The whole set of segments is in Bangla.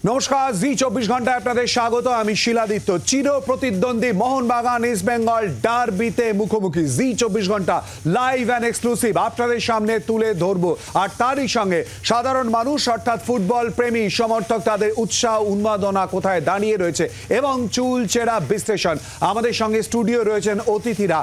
নমস্কার, জি 24 ঘন্টায় আপনাদের স্বাগত। আমি শিলাদিত্য। চির প্রতিদ্বন্দ্বী মোহনবাগান ইস্ট বেঙ্গল ডার্বিতে মুখোমুখি। জি 24 ঘন্টা লাইভ অ্যান্ড এক্সক্লুসিভ আপনাদের সামনে তুলে ধরবো। আর তারই সঙ্গে সাধারণ মানুষ অর্থাৎ ফুটবল প্রেমী সমর্থক তাদের উৎসাহ উন্মাদনা কোথায় দাঁড়িয়ে রয়েছে এবং চুলচেরা বিশ্লেষণ। আমাদের সঙ্গে স্টুডিও রয়েছেন অতিথিরা,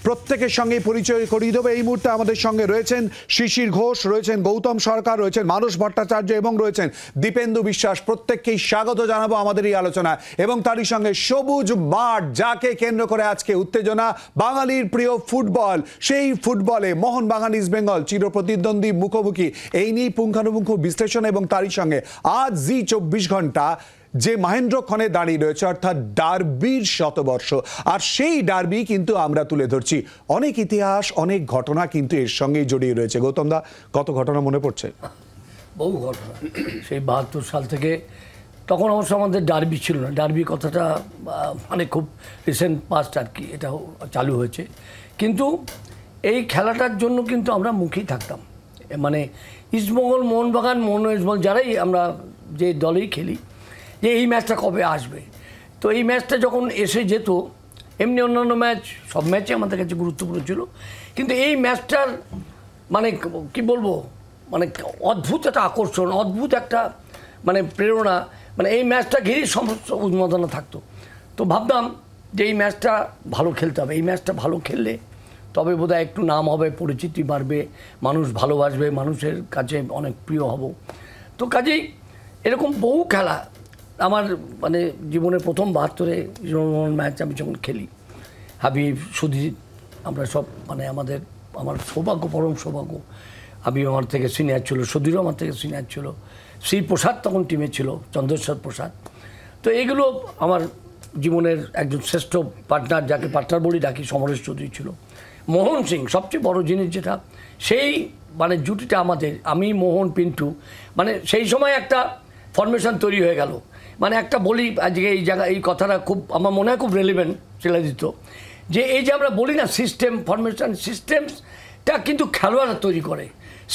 প্রত্যেকের সঙ্গে পরিচয় করিয়ে দেবো। এই মুহূর্তে আমাদের সঙ্গে রয়েছেন শিশির ঘোষ, রয়েছেন গৌতম সরকার, রয়েছেন মানস ভট্টাচার্য এবং রয়েছেন দীপেন্দু বিশ্বাস। প্রত্যেককেই স্বাগত জানাবো আমাদের এই আলোচনায়। এবং তারই সঙ্গে সবুজ মাঠ, যাকে কেন্দ্র করে আজকে উত্তেজনা, বাঙালির প্রিয় ফুটবল। সেই ফুটবলে মোহনবাগান ইস্ট বেঙ্গল চির প্রতিদ্বন্দ্বী মুখোমুখি। এই নিয়েই পুঙ্খানুপুঙ্খ বিশ্লেষণ। এবং তারই সঙ্গে আজ জি 24 ঘন্টা যে মহেন্দ্রক্ষণে দাঁড়িয়ে রয়েছে, অর্থাৎ ডার্বির শতবর্ষ। আর সেই ডার্বি কিন্তু আমরা তুলে ধরছি। অনেক ইতিহাস, অনেক ঘটনা কিন্তু এর সঙ্গেই জড়িয়ে রয়েছে। গৌতম দা, কত ঘটনা মনে পড়ছে? বহু ঘটনা। সেই 72 সাল থেকে, তখন অবশ্য আমাদের ডার্বি ছিল না। ডার্বি কথাটা মানে খুব রিসেন্ট পাস্ট আর কি, এটা চালু হয়েছে। কিন্তু এই খেলাটার জন্য কিন্তু আমরা মুখেই থাকতাম। মানে ইস্টবেঙ্গল, মোহনবাগান, ইস্টবেঙ্গল যারাই আমরা যে দলেই খেলি, যে এই ম্যাচটা কবে আসবে। তো এই ম্যাচটা যখন এসে যেত, এমনি অন্যান্য ম্যাচ সব ম্যাচই আমাদের কাছে গুরুত্বপূর্ণ ছিল, কিন্তু এই ম্যাচটার মানে কি বলবো, মানে অদ্ভুত একটা আকর্ষণ, অদ্ভুত একটা মানে প্রেরণা, মানে এই ম্যাচটা ঘিরেই সমস্ত উন্মাদনা থাকতো। তো ভাবতাম যে এই ম্যাচটা ভালো খেলতে হবে, এই ম্যাচটা ভালো খেললে তবে বোধহয় একটু নাম হবে, পরিচিতি বাড়বে, মানুষ ভালোবাসবে, মানুষের কাছে অনেক প্রিয় হব। তো কাজেই এরকম বহু খেলা আমার মানে জীবনের প্রথম 72-এ ম্যাচ আমি যখন খেলি, হাবিব, সুধীর, আমরা সব মানে আমার সৌভাগ্য, পরম সৌভাগ্য। হাবিব আমার থেকে সিনিয়র ছিল, সুধীরও আমার থেকে সিনিয়র ছিল, শ্রী প্রসাদ তখন টিমে ছিল, চন্দ্রেশ্বর প্রসাদ। তো এগুলো আমার জীবনের একজন শ্রেষ্ঠ পার্টনার, যাকে পার্টনার বলি ডাকি, সমরেশ চৌধুরী ছিল। মোহন সিং, সবচেয়ে বড় জিনিস যেটা, সেই মানে জুটিটা আমাদের, আমি, মোহন, পিন্টু, মানে সেই সময় একটা ফরমেশন তৈরি হয়ে গেল। মানে একটা বলি আজকে এই জায়গায়, এই কথাটা খুব আমার মনে হয় খুব রেলিভেন্ট শিলাদিত্য, যে এই যে আমরা বলি না সিস্টেম, ফরমেশন, সিস্টেমটা কিন্তু খেলোয়াড়রা তৈরি করে,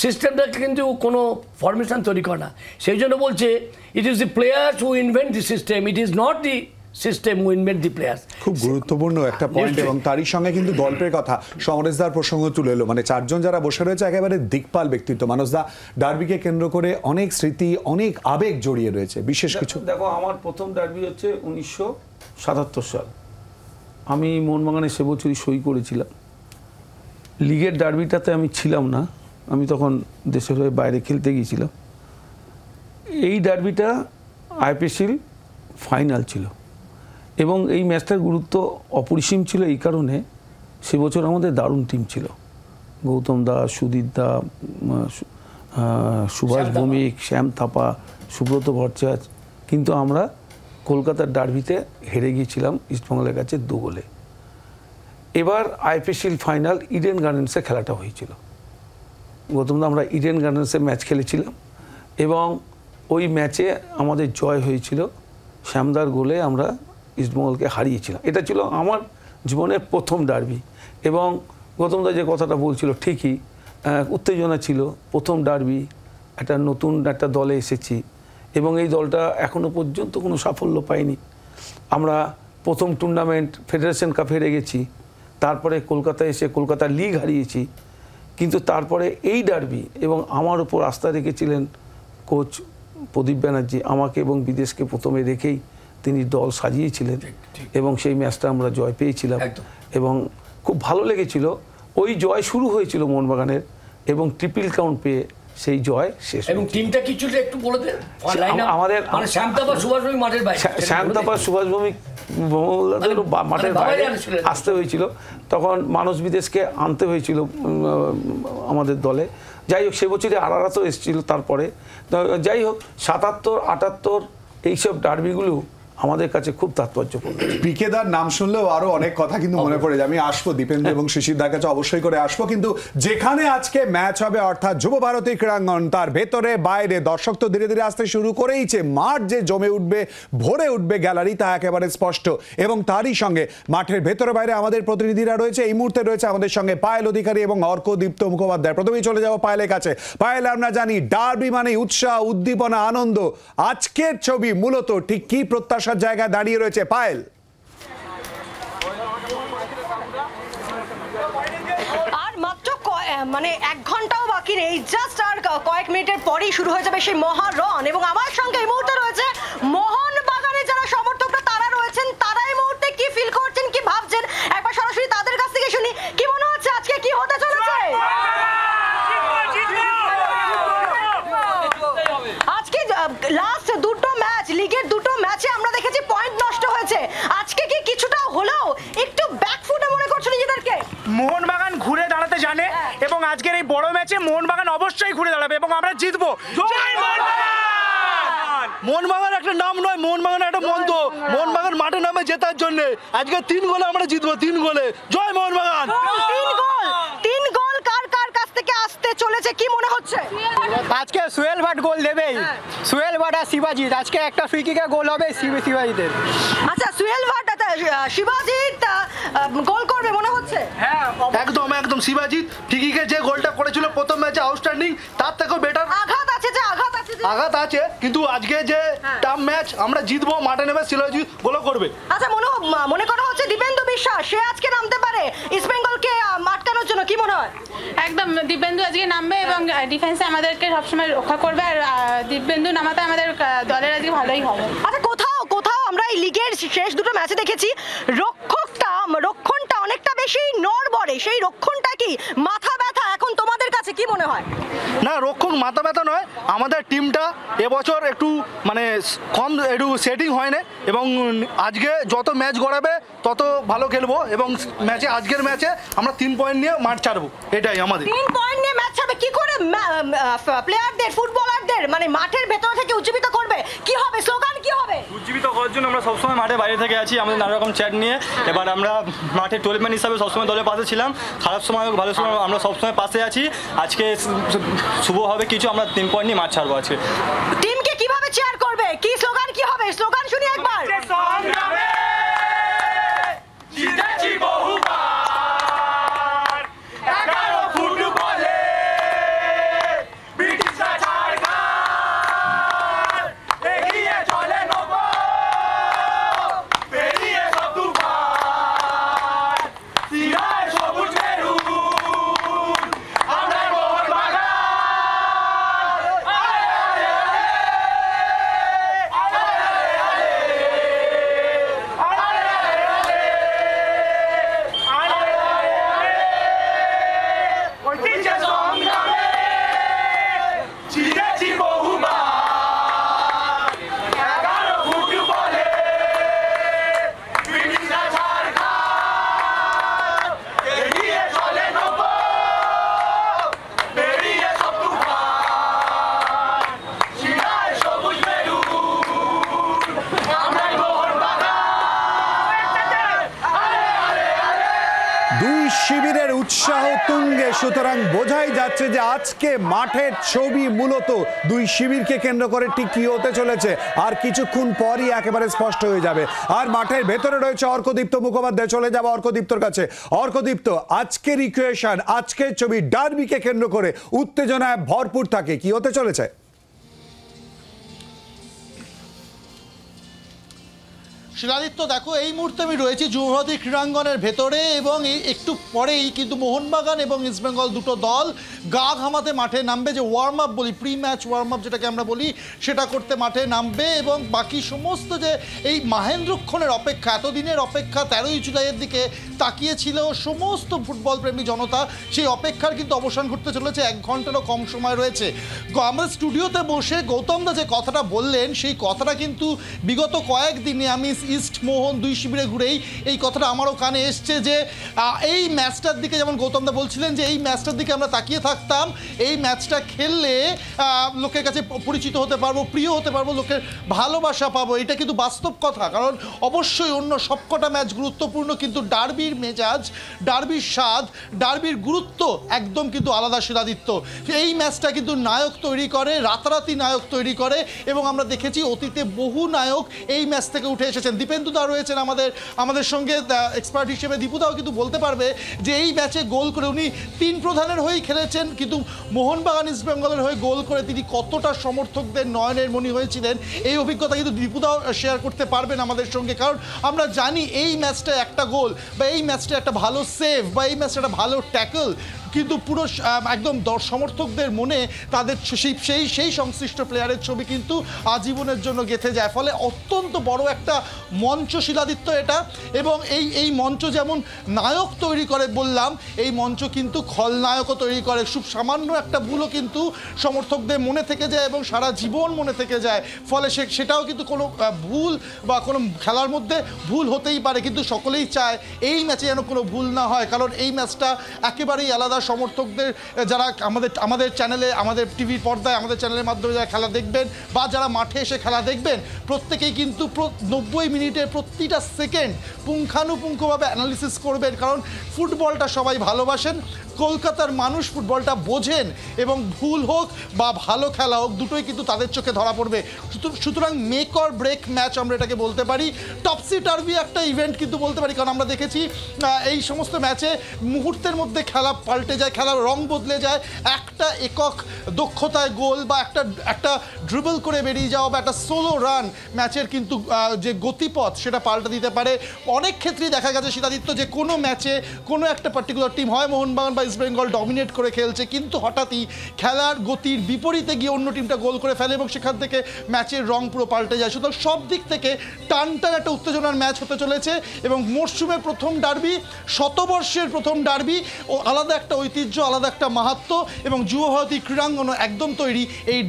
সিস্টেমটা কিন্তু কোনো ফরমেশন তৈরি করে না। সেই জন্য বলছে it is the players who invent the system, it is not the system who invent the players. খুব গুরুত্বপূর্ণ একটা পয়েন্ট। এবং তারই সঙ্গে কিন্তু গল্পের কথা সমরেশদার প্রসঙ্গ তুলে এলো। মানে চারজন যারা বসে রয়েছে একেবারে দিকপাল ব্যক্তিত্ব। মানসদা, ডার্বিকে কেন্দ্র করে অনেক স্মৃতি, অনেক আবেগ জড়িয়ে রয়েছে। বিশেষ কিছু দেখো, আমার প্রথম ডার্বি হচ্ছে 1977 সাল। আমি মোহনবাগানে সে বছরই সই করেছিলাম। লিগের ডার্বিটাতে আমি ছিলাম না, আমি তখন দেশের হয়ে বাইরে খেলতে গিয়েছিলাম। এই ডার্বিটা আইপিএল ফাইনাল ছিল এবং এই ম্যাচটার গুরুত্ব অপরিসীম ছিল এই কারণে, সে বছর আমাদের দারুণ টিম ছিল। গৌতম দা, সুধীর দা, সুভাষ ভৌমিক, শ্যাম থাপা, সুব্রত ভট্টাচার্য। কিন্তু আমরা কলকাতার ডার্বিতে হেরে গিয়েছিলাম ইস্টবেঙ্গলের কাছে 2 গোলে। এবার আইপিএল ফাইনাল ইডেন গার্ডেন্সে খেলাটা হয়েছিল। গৌতম দা, আমরা ইডেন গার্ডেন্সে ম্যাচ খেলেছিলাম এবং ওই ম্যাচে আমাদের জয় হয়েছিল। শ্যামদার গোলে আমরা ইস্টবেঙ্গলকে হারিয়েছিলাম। এটা ছিল আমার জীবনের প্রথম ডার্বি। এবং গৌতম দা যে কথাটা বলছিল ঠিকই, উত্তেজনা ছিল। প্রথম ডার্বি, একটা নতুন একটা দলে এসেছি এবং এই দলটা এখনও পর্যন্ত কোনো সাফল্য পায়নি। আমরা প্রথম টুর্নামেন্ট ফেডারেশন কাপ হেরে গেছি, তারপরে কলকাতায় এসে কলকাতা লিগ হারিয়েছি। কিন্তু তারপরে এই ডার্বি, এবং আমার উপর আস্থা রেখেছিলেন কোচ প্রদীপ ব্যানার্জি, আমাকে এবং বিদেশকে প্রথমে রেখেই তিনি দল সাজিয়েছিলেন এবং সেই ম্যাচটা আমরা জয় পেয়েছিলাম এবং খুব ভালো লেগেছিল। ওই জয় শুরু হয়েছিল মোহনবাগানের এবং ট্রিপল কাউন্ট পেয়ে সেই জয় শেষ। এবং টিমটা কিছু একটু বলে দেন আমাদের, মানে শ্যামতাপা, সুভাষ ভৌমিক মাঠের বাইরে, শ্যামতাপা, সুভাষ ভৌমিক মাঠের বাইরে আসতে হয়েছিল। তখন মানস বিদেশকে আনতে হয়েছিল আমাদের দলে। যাই হোক, সে বছরই আরারাতও এসেছিল তারপরে। যাই হোক, 77, 78 এইসব ডার্বিগুলো আমাদের কাছে খুব তাৎপর্যপূর্ণ। পিকেদার নাম শুনলেও আরো অনেক কথা কিন্তু মনে পড়ে যায়। আমি আসবো দীপেন্দ্র এবং শিশিরদার কাছে অবশ্যই করে আসবো, কিন্তু যেখানে আজকে ম্যাচ হবে অর্থাৎ যুব ভারতী ক্রীড়াঙ্গন, তার ভেতরে বাইরে দর্শক তো ধীরে ধীরে আসতে শুরু করেইছে। মাঠ যে জমে উঠবে, ভরে উঠবে গ্যালারি, তা একেবারে স্পষ্ট। এবং তারই সঙ্গে মাঠের ভেতরে বাইরে আমাদের প্রতিনিধিরা রয়েছে। এই মুহূর্তে রয়েছে আমাদের সঙ্গে পায়েল অধিকারী এবং অর্কদীপ্ত মুখোপাধ্যায়। প্রথমেই চলে যাবো পায়েলের কাছে। পায়েল, আমরা জানি ডার্বি মানে উৎসাহ, উদ্দীপনা, আনন্দ। আজকের ছবি মূলত ঠিক কি প্রত্যাশার জায়গায় দাঁড়িয়ে রয়েছে পায়েল? আর মাত্র মানে 1 ঘন্টাও বাকি নেই, জাস্ট আর কয়েক মিনিটের পরেই শুরু হয়ে যাবে সেই মহারণ। এবং আমার সঙ্গে এই মুহূর্তে রয়েছে মোহনবাগানে যারা সমর্থকরা তারা রয়েছেন। তারা এই মুহূর্তে কি ফিল করছেন, কি ভাবছেন, একবার সরাসরি তাদের কাছ থেকে শুনি। কি মনে হচ্ছে আজকে কি হতে চলেছে? আজকে লাস্ট দুটো ম্যাচ, লিগের দুটো ম্যাচে আমরা দেখেছি পয়েন্ট নষ্ট হয়েছে। আজকে কি কিছুটা হলেও একটু ব্যাকফুটে মনে করছো নিজেদেরকে? মোহনবাগান ঘুরে দাঁড়াতে জানে এবং আজকের এই বড় ম্যাচে মোহনবাগান অবশ্যই ঘুরে দাঁড়াবে এবং আমরা জিতবো। মোহনবাগান একটা নাম নয়, মোহনবাগান একটা মন্ত্র। মোহনবাগান মাঠে নামে জেতার জন্য আজকে 3 গোলে আমরা জিতবো, 3 গোলে। জয় মোহনবাগান। 3 গোল কার কার কাছ থেকে আসতে চলেছে কি মনে হচ্ছে? আজকে সুহেল ভাট গোল দেবেই। সুহেল ভাট আর শিবাজিৎ, আজকে একটা ফ্রি কিকে গোল হবে শিবাজিতের। আচ্ছা, সুহেল ভাট শিবাজিৎ গোল করবে মনে হচ্ছে? হ্যাঁ একদম একদম। শিবাজিৎ ঠিকইকে যে গোলটা করেছিল প্রথম ম্যাচে আউটস্ট্যান্ডিং, তার থেকেও বেটার। আঘাত আছে যে আঘাত আছে, কিন্তু আজকে যে টাফ ম্যাচ আমরা জিতবো, মাঠে নেমে শিবাজিৎ গোল করবে। আচ্ছা, মনে করা হচ্ছে দীপেন্দু বিশ্বাস সে আজকে নামতে পারে ইস্ট বেঙ্গলকে আটকানোর জন্য, কি মনে হয়? একদম, দীপেন্দু আজকে নামবে এবং ডিফেন্সে আমাদেরকে সবসময় রক্ষা করবে। আর দীপেন্দু নামাতে আমাদের দলের আজকে ভালোই হবে। আচ্ছা, কোথাও আমরা এই লিগের শেষ দুটো ম্যাচে দেখেছি রক্ষণটা অনেকটা বেশি নড়বড়ে। সেই রক্ষণটা কি মাথা ব্যথা এখন তোমাদের কাছে, কি মনে হয়? না, রক্ষণ মাথা ব্যথা নয়। আমাদের টিমটা এবছর একটু মানে একটু সেটিং হয় না এবং আজকে যত ম্যাচ গড়াবে তত ভালো খেলবো এবং আজকের ম্যাচে আমরা 3 পয়েন্ট নিয়ে মাঠ ছাড়বো, এটাই আমাদের। 3 পয়েন্ট নিয়ে ম্যাচ ছাড়বে কি করে? প্লেয়ারদের, ফুটবলারদের মানে মাঠের ভেতর থেকে উজ্জীবিত করবে, কি হবে স্লোগান, কি হবে? উজ্জীবিত করার জন্য আমরা সবসময় মাঠে বাইরে থেকে আছি, আমাদের নানা রকম চ্যাট নিয়ে। এবার আমরা মাঠে 12 ম্যান হিসাবে সবসময় দলের পাশে ছিলাম। খারাপ সময় হোক ভালো সময় আমরা সবসময় পাশে আছি। আজকে শুভ হবে কিছু, আমরা 3 পয়েন্ট নিয়ে মাঠ ছাড়বো আজকে। টিমকে কিভাবে চেয়ার করবে, কি স্লোগান, কি হবে? স্লোগান শুনি একবার। শিবিরের উৎসাহ তুঙ্গে, সুতরাং বোঝাই যাচ্ছে যে আজকে মাঠের ছবি মূলত দুই শিবিরকে কেন্দ্র করে ঠিক কি হতে চলেছে আর কিছুক্ষণ পরই একেবারে স্পষ্ট হয়ে যাবে। আর মাঠের ভেতরে রয়েছে অর্কদীপ্ত মুখোপাধ্যায়। চলে যাবে অর্কদীপ্তর কাছে। অর্কদীপ্ত, আজকের ইকুয়েশন, আজকের ছবি ডার্বিকে কেন্দ্র করে উত্তেজনায় ভরপুর থাকে, কি হতে চলেছে? শিলাদিত্য, দেখো এই মুহূর্তে আমি রয়েছি যুব ভারতী ক্রীড়াঙ্গনের ভেতরে এবং একটু পরেই কিন্তু মোহনবাগান এবং ইস্টবেঙ্গল দুটো দল গা ঘামাতে মাঠে নামবে, যে ওয়ার্ম আপ বলি, প্রি ম্যাচ ওয়ার্ম আপ যেটাকে আমরা বলি, সেটা করতে মাঠে নামবে। এবং বাকি সমস্ত যে এই মাহেন্দ্রক্ষণের অপেক্ষা, এতদিনের অপেক্ষা, 13ই জুলাইয়ের দিকে তাকিয়েছিল সমস্ত ফুটবল প্রেমী জনতা, সেই অপেক্ষার কিন্তু অবসান ঘটতে চলেছে। 1 ঘন্টারও কম সময় রয়েছে। আমরা স্টুডিওতে বসে গৌতমদা যে কথাটা বললেন, সেই কথাটা কিন্তু বিগত কয়েকদিনে আমি ইস্ট মোহন দুই শিবিরে ঘুরেই এই কথাটা আমারও কানে এসছে যে এই ম্যাচটার দিকে যেমন গৌতমদা বলছিলেন যে এই ম্যাচটার দিকে আমরা তাকিয়ে থাকতাম, এই ম্যাচটা খেললে লোকের কাছে পরিচিত হতে পারবো, প্রিয় হতে পারবো, লোকের ভালোবাসা পাবো। এটা কিন্তু বাস্তব কথা, কারণ অবশ্যই অন্য সবকটা ম্যাচ গুরুত্বপূর্ণ, কিন্তু ডার্বির মেজাজ, ডার্বির স্বাদ, ডার্বির গুরুত্ব একদম কিন্তু আলাদা। শিলাদিত্য, এই ম্যাচটা কিন্তু নায়ক তৈরি করে, রাতারাতি নায়ক তৈরি করে, এবং আমরা দেখেছি অতীতে বহু নায়ক এই ম্যাচ থেকে উঠে এসেছেন। দীপেন্দুদা রয়েছেন আমাদের সঙ্গে এক্সপার্ট হিসেবে, দীপুদাও কিন্তু বলতে পারবে যে এই ম্যাচে গোল করে উনি তিন প্রধানের হয়েই খেলেছেন, কিন্তু মোহনবাগান ইস্ট বেঙ্গলের হয়ে গোল করে তিনি কতটা সমর্থকদের নয়নের মণি হয়েছিলেন এই অভিজ্ঞতা কিন্তু দীপুদাও শেয়ার করতে পারবেন আমাদের সঙ্গে। কারণ আমরা জানি এই ম্যাচটা একটা গোল বা এই ম্যাচটা একটা ভালো সেভ বা এই ম্যাচটা একটা ভালো ট্যাকল কিন্তু পুরো একদম সমর্থকদের মনে তাদের সেই সংশ্লিষ্ট প্লেয়ারের ছবি কিন্তু আজীবনের জন্য গেঁথে যায়। ফলে অত্যন্ত বড় একটা মঞ্চ শিলাদিত্য এটা, এবং এই মঞ্চ যেমন নায়ক তৈরি করে বললাম, এই মঞ্চ কিন্তু খলনায়কও তৈরি করে। খুব সামান্য একটা ভুলও কিন্তু সমর্থকদের মনে থেকে যায় এবং সারা জীবন মনে থেকে যায়। ফলে সেটাও কিন্তু কোনো ভুল বা কোনো খেলার মধ্যে ভুল হতেই পারে, কিন্তু সকলেই চায় এই ম্যাচে যেন কোনো ভুল না হয়, কারণ এই ম্যাচটা একেবারেই আলাদা। সমর্থকদের যারা আমাদের চ্যানেলে, আমাদের টিভির পর্দায়, আমাদের চ্যানেলের মাধ্যমে যারা খেলা দেখবেন বা যারা মাঠে এসে খেলা দেখবেন, প্রত্যেকেই কিন্তু 90 মিনিটের প্রতিটা সেকেন্ড পুঙ্খানুপুঙ্খভাবে অ্যানালিসিস করবেন, কারণ ফুটবলটা সবাই ভালোবাসেন, কলকাতার মানুষ ফুটবলটা বোঝেন, এবং ভুল হোক বা ভালো খেলা হোক দুটোই কিন্তু তাদের চোখে ধরা পড়বে। সুতরাং মেক অর ব্রেক ম্যাচ আমরা এটাকে বলতে পারি, টপসি টার্ভি একটা ইভেন্ট কিন্তু বলতে পারি, কারণ আমরা দেখেছি এই সমস্ত ম্যাচে মুহূর্তের মধ্যে খেলা পাল্টে যায়, খেলার রং বদলে যায়। একটা একক দক্ষতায় গোল বা একটা ড্রিবল করে বেরিয়ে যাওয়া বা একটা সোলো রান ম্যাচের কিন্তু যে গতিপথ সেটা পাল্টে দিতে পারে। অনেক ক্ষেত্রেই দেখা গেছে শিলাদিত্য যে কোনো ম্যাচে কোনো একটা পার্টিকুলার টিম, হয় মোহনবাগান বা ইস্ট বেঙ্গল ডমিনেট করে খেলছে, কিন্তু হঠাৎই খেলার গতির বিপরীতে গিয়ে অন্য টিমটা গোল করে ফেলে এবং সেখান থেকে ম্যাচের রং পুরো পাল্টে যায়। সুতরাং সব দিক থেকে টান একটা উত্তেজনার ম্যাচ হতে চলেছে, এবং মরশুমের প্রথম ডার্বি, শতবর্ষের প্রথম ডার্বি, ও আলাদা একটা ঐতিহ্য, আলাদা একটা মাহাত্ম্য, এবং যুবভারতী ক্রীড়াঙ্গনও একদম তৈরি এই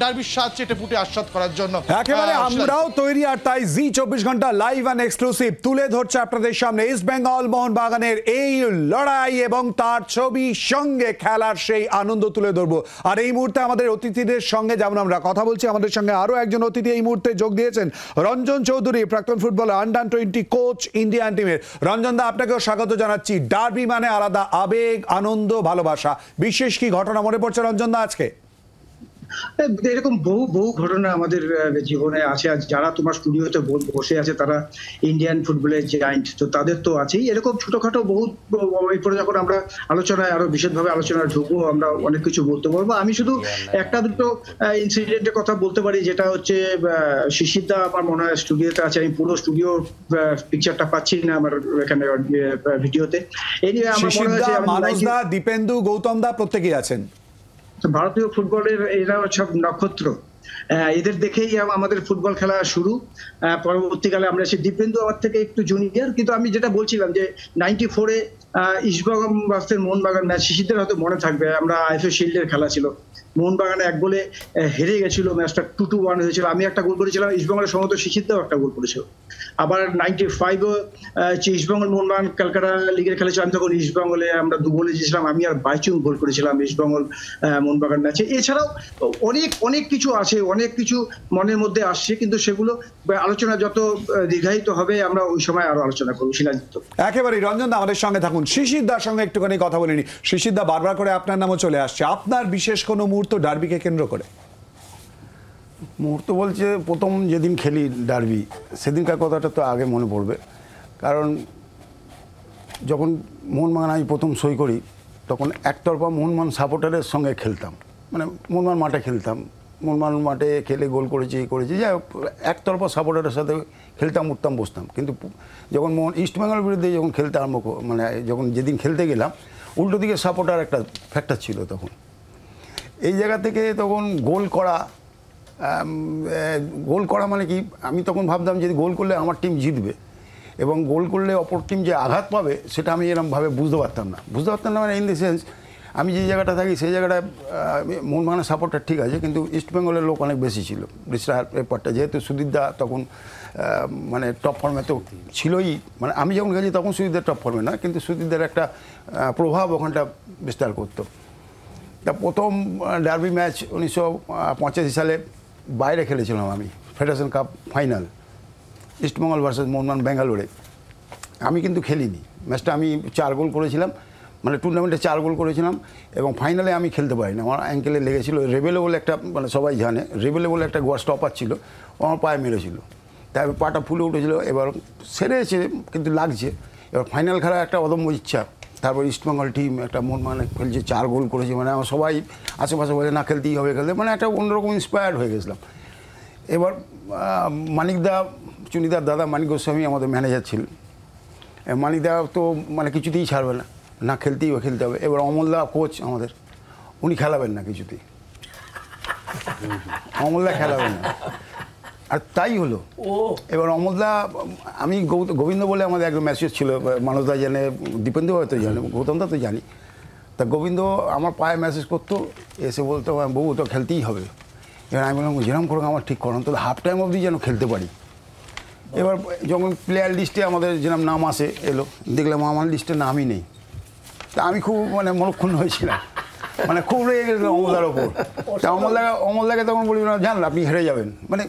ডার্বির স্বাদ চেটে পুটে আস্বাদ করার জন্য। একেবারে আমরাও তৈরি, আর তাই জি 24 ঘন্টা লাইভ অ্যান্ড এক্সক্লুসিভ তুলে ধরছে আপনাদের সামনে ইস্ট বেঙ্গল মোহনবাগানের এই লড়াই এবং তার ছবি সঙ্গে খেলার সেই আনন্দ তুলে ধরবো। আর এই মুহূর্তে আমাদের অতিথিদের সঙ্গে যেমন আমরা কথা বলছি, আমাদের সঙ্গে আরো একজন অতিথি এই মুহূর্তে যোগ দিয়েছেন, রঞ্জন চৌধুরী, প্রাক্তন ফুটবলার, আন্ডার-20 কোচ ইন্ডিয়ান টিমের। রঞ্জন দা, আপনাকেও স্বাগত জানাচ্ছি। ডার্বি মানে আলাদা আবেগ, আনন্দ, ভালোবাসা। বিশেষ কি ঘটনা মনে পড়ছে রঞ্জন দা আজকে? এরকম বহু ঘটনা আমাদের জীবনে আছে। আর যারা তোমার স্টুডিওতে বসে আছে তারা ইন্ডিয়ান ফুটবলের জায়ান্ট, তো তাদের তো আছেই। এরকম ছোটখাটো বহু, এরপরে যখন আমরা আলোচনায় আরো বিশদভাবে আলোচনায় ঢুকবো আমরা অনেক কিছু বলতে পারবো। আমি শুধু একটা দুটো ইনসিডেন্টের কথা বলতে পারি, যেটা হচ্ছে শিশিরদা আমার মনে হয় স্টুডিওতে আছে, আমি পুরো স্টুডিও পিকচারটা পাচ্ছি না আমার এখানে ভিডিওতে। এই নিয়ে আমার মনে হয় মানুষ দা, দীপেন্দু, গৌতম দা প্রত্যেকেই আছেন। ভারতীয় ফুটবলের এরা সব নক্ষত্র, এদের দেখেই আমাদের ফুটবল খেলা শুরু। পরবর্তীকালে আমরা এসে, দীপেন্দু আমার থেকে একটু জুনিয়র, কিন্তু আমি যেটা বলছিলাম যে 94-এ ইস্টবেঙ্গল ভার্সেস মোহনবাগান ম্যাচ, শিশিরদের হয়তো মনে থাকবে, আমরা আইএফএ শিল্ডের খেলা ছিল, মোহনবাগানে 1 গোলে হেরে গেছিল ম্যাচটা, 2-1 হয়েছিল। আমি একটা গোল করেছিলাম, ইস্টবেঙ্গলের সম্ভবত শিশিরদাও একটা গোল করেছিল। আবার 95-এ ইস্টবেঙ্গল মোহনবাগান ক্যালকাটা লিগের খেলেছিল, আমি তখন ইস্টবেঙ্গলে আমরা 2 গোলে জিতেছিলাম, আমি আর বাইচুং গোল করেছিলাম ইস্টবেঙ্গল মোহনবাগান ম্যাচে। এছাড়াও অনেক কিছু আছে, অনেক কিছু মনের মধ্যে আসছে, কিন্তু সেগুলো আলোচনা যত দীর্ঘায়িত হবে আমরা ওই সময় আরো আলোচনা করবো। শিলাজিৎ, একেবারে রঞ্জন দা আমাদের সঙ্গে থাকুন। শিশিরদার সঙ্গে একটুখানি কথা বলিনি। শিশিরদা, বারবার করে আপনার নামও চলে আসছে, আপনার বিশেষ কোনো মুহূর্ত ডার্বিকে কেন্দ্র করে? মুহূর্ত বলছে, প্রথম যেদিন খেলি ডার্বি সেদিনকার কথাটা তো আগে মনে পড়বে, কারণ যখন মোহনবাগান আমি প্রথম সই করি তখন একতরফা মোহনবাগান সাপোর্টারের সঙ্গে খেলতাম, মানে মোহনবাগান মাঠে খেলতাম, মোহনবাগান মাঠে খেলে গোল করেছি যাই হোক, একতরফা সাপোর্টারের সাথে খেলতাম, উঠতাম, বসতাম। কিন্তু যখন ইস্টবেঙ্গলের বিরুদ্ধে যখন খেলতে মানে যখন যেদিন খেলতে গেলাম, উল্টো দিকে সাপোর্টার একটা ফ্যাক্টর ছিল তখন। এই জায়গা থেকে তখন গোল করা মানে কি, আমি তখন ভাবতাম যদি গোল করলে আমার টিম জিতবে, এবং গোল করলে অপর টিম যে আঘাত পাবে সেটা আমি এরকমভাবে বুঝতে পারতাম না মানে ইন দ্য সেন্স, আমি যে জায়গাটা থাকি সেই জায়গাটায় মোহনবাগানের সাপোর্টার ঠিক আছে, কিন্তু ইস্টবেঙ্গলের লোক অনেক বেশি ছিল। ব্যাপারটা যেহেতু সুদীপদা তখন মানে টপ ফর্মে তো ছিলই, মানে আমি যখন গেছি তখন সুজিতদার টপ ফর্মে না, কিন্তু সুজিতদার একটা প্রভাব ওখানটা বিস্তার করতো। তা প্রথম ডার্বি ম্যাচ 1985 সালে বাইরে খেলেছিলাম আমি, federation cup final East Bengal versus Mohun Bagan ব্যাঙ্গালোরে। আমি কিন্তু খেলিনি ম্যাচটা, আমি 4 গোল করেছিলাম, মানে টুর্নামেন্টে 4 গোল করেছিলাম, এবং ফাইনালে আমি খেলতে পারিনি, আমার অ্যাঙ্কেলে লেগেছিল। রেবেলে বলে একটা, মানে সবাই জানে রেবেলে বলে একটা গোয়া স্টপার ছিল, আমার পায়ে মেরেছিল, তাই পাটা ফুলে উঠেছিল। এবার সেরেছে কিন্তু লাগছে। এবার ফাইনাল খেলার একটা অদম্য ইচ্ছা, তারপর ইস্টবেঙ্গল টিম একটা মোহনবাগানে খেলছে, 4 গোল করেছে, মানে আমার সবাই আশেপাশে বলে না খেলতেই হবে খেলতে, মানে একটা অন্যরকম ইন্সপায়ার্ড হয়ে গেছিলাম। এবার মানিকদা, চুনিদার দাদা মানিক গোস্বামী আমাদের ম্যানেজার ছিলেন। মানিকদা তো মানে কিছুতেই ছাড়বে না, না খেলতেই খেলতে হবে। এবার অমলদা কোচ আমাদের, উনি খেলাবেন না কিছুতেই, অমলদা খেলাবেন না, আর তাই হলো। এবার অমলদা, আমি গোবিন্দ বলে আমাদের একজন ম্যাসেজ ছিল, মানবদা জানে, দীপেন্দু হয়তো জানে, গৌতমদা তো জানি। তা গোবিন্দ আমার পায়ে মেসেজ করতো, এসে বলতো বউ তো খেলতেই হবে। এবার আমি বললাম যেরকম করে আমার ঠিক করেন, তো হাফ টাইম অবধি যেন খেলতে পারি। এবার যখন প্লেয়ার লিস্টে আমাদের যেরকম নাম আসে এলো, দেখলাম আমার লিস্টে নামই নেই। তা আমি খুব মানে মনক্ষুণ্ণ হয়েছিলাম, মানে খুব রেগে গেছিলাম অমলদার ওপর। তা অমলদাকে তখন বলি না, জান আপনি হেরে যাবেন, মানে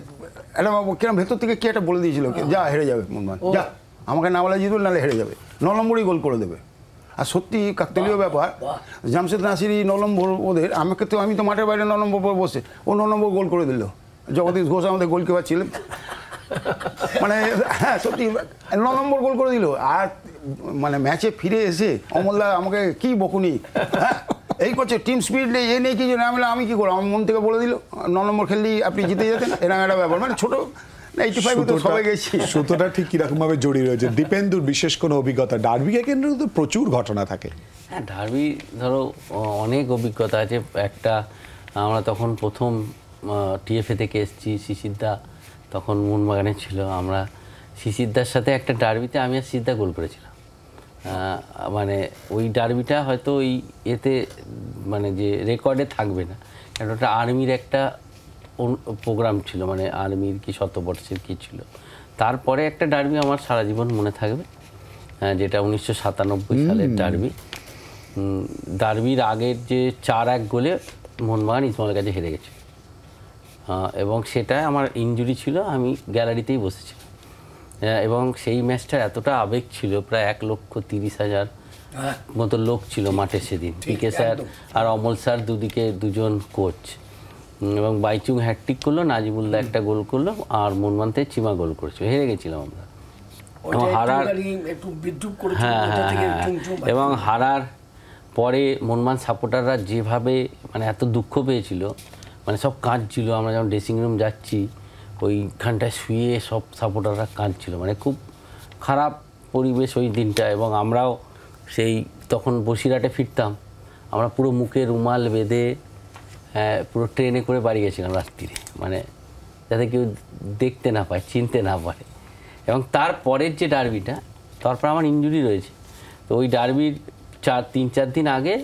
একটা কিরম ভেতর থেকে কে একটা বলে দিয়েছিল, যা হেরে যাবে মোহনবাগান, যা আমাকে না বলা জিতবে, নাহলে হেরে যাবে, 9 নম্বরই গোল করে দেবে। আর সত্যি কাকতালীয় ব্যাপার, জামশেদ নাসিরি 9 নম্বর ওদের, আমি তো মাঠের বাইরে 9 নম্বর পর বসে, ও 9 নম্বর গোল করে দিল। জগদীশ ঘোষ আমাদের গোলকিপার ছিলেন, মানে হ্যাঁ সত্যি 9 নম্বর গোল করে দিল। আর মানে ম্যাচে ফিরে এসে অমলদা আমাকে কি বকুনি, হ্যাঁ এই করছে টিম স্পিরিট নেই, এ নেই কিছু না। আমি কী করো, আমার মন থেকে বলে দিল 9 নম্বর খেললেই আপনি জিতে যেতেন, এরকম একটা ব্যাপার। মানে ছোটো 85 তো সবাই গেছি। সুতোটা ঠিক কীরকমভাবে জড়িয়ে রয়েছে। দীপেন্দুর বিশেষ কোনো অভিজ্ঞতা? ডার্বিকে কেন্দ্র তো প্রচুর ঘটনা থাকে। হ্যাঁ, ডার্বি ধরো অনেক অভিজ্ঞতা আছে। একটা আমরা তখন প্রথম টিএফএ থেকে এসেছি, শিশিরদা তখন মোহনবাগানে ছিল, আমরা শিশিরদার সাথে একটা ডার্বিতে আমি আর শিশিরদা গোল করেছিলাম। মানে ওই ডার্বিটা হয়তো ওই এতে মানে যে রেকর্ডে থাকবে না, কারণ ওটা আর্মির একটা প্রোগ্রাম ছিল, মানে আর্মির কি শতবর্ষের কী ছিল। তারপরে একটা ডার্বি আমার সারা জীবন মনে থাকবে, যেটা 1997 সালের ডার্বি। ডার্বির আগের যে 4-1 গোলে মোহনবাগান ইস্টবেঙ্গলের কাছে হেরে গেছে, এবং সেটায় আমার ইনজুরি ছিল, আমি গ্যালারিতেই বসেছিলাম। এবং সেই ম্যাচটার এতটা আবেগ ছিল, প্রায় 1,30,000 মতো লোক ছিল মাঠে সেদিন। পিকে স্যার আর অমল স্যার দুদিকে দুজন কোচ, এবং বাইচুং হ্যাটট্রিক করলো, নাজিমুল্লাহ একটা গোল করলো, আর মোহনবাগান থেকে চিমা গোল করেছিল, হেরে গেছিলাম আমরা। এবং হারার পরে মোহনবাগান সাপোর্টাররা যেভাবে মানে এত দুঃখ পেয়েছিল, মানে সব কাঁদছিল। আমরা যখন ড্রেসিং রুম যাচ্ছি ওইখানটায় শুয়ে সব সাপোর্টাররা কাঁদছিল, মানে খুব খারাপ পরিবেশ ওই দিনটা। এবং আমরাও সেই তখন বসিরহাটে ফিরতাম, আমরা পুরো মুখে রুমাল বেঁধে পুরো ট্রেনে করে বাড়ি গেছিলাম রাত্রিরে, মানে যাতে কেউ দেখতে না পায়, চিনতে না পারে। এবং তারপরের যে ডার্বিটা, তারপর আমার ইনজুরি রয়েছে, তো ওই ডার্বির 3-4 দিন আগে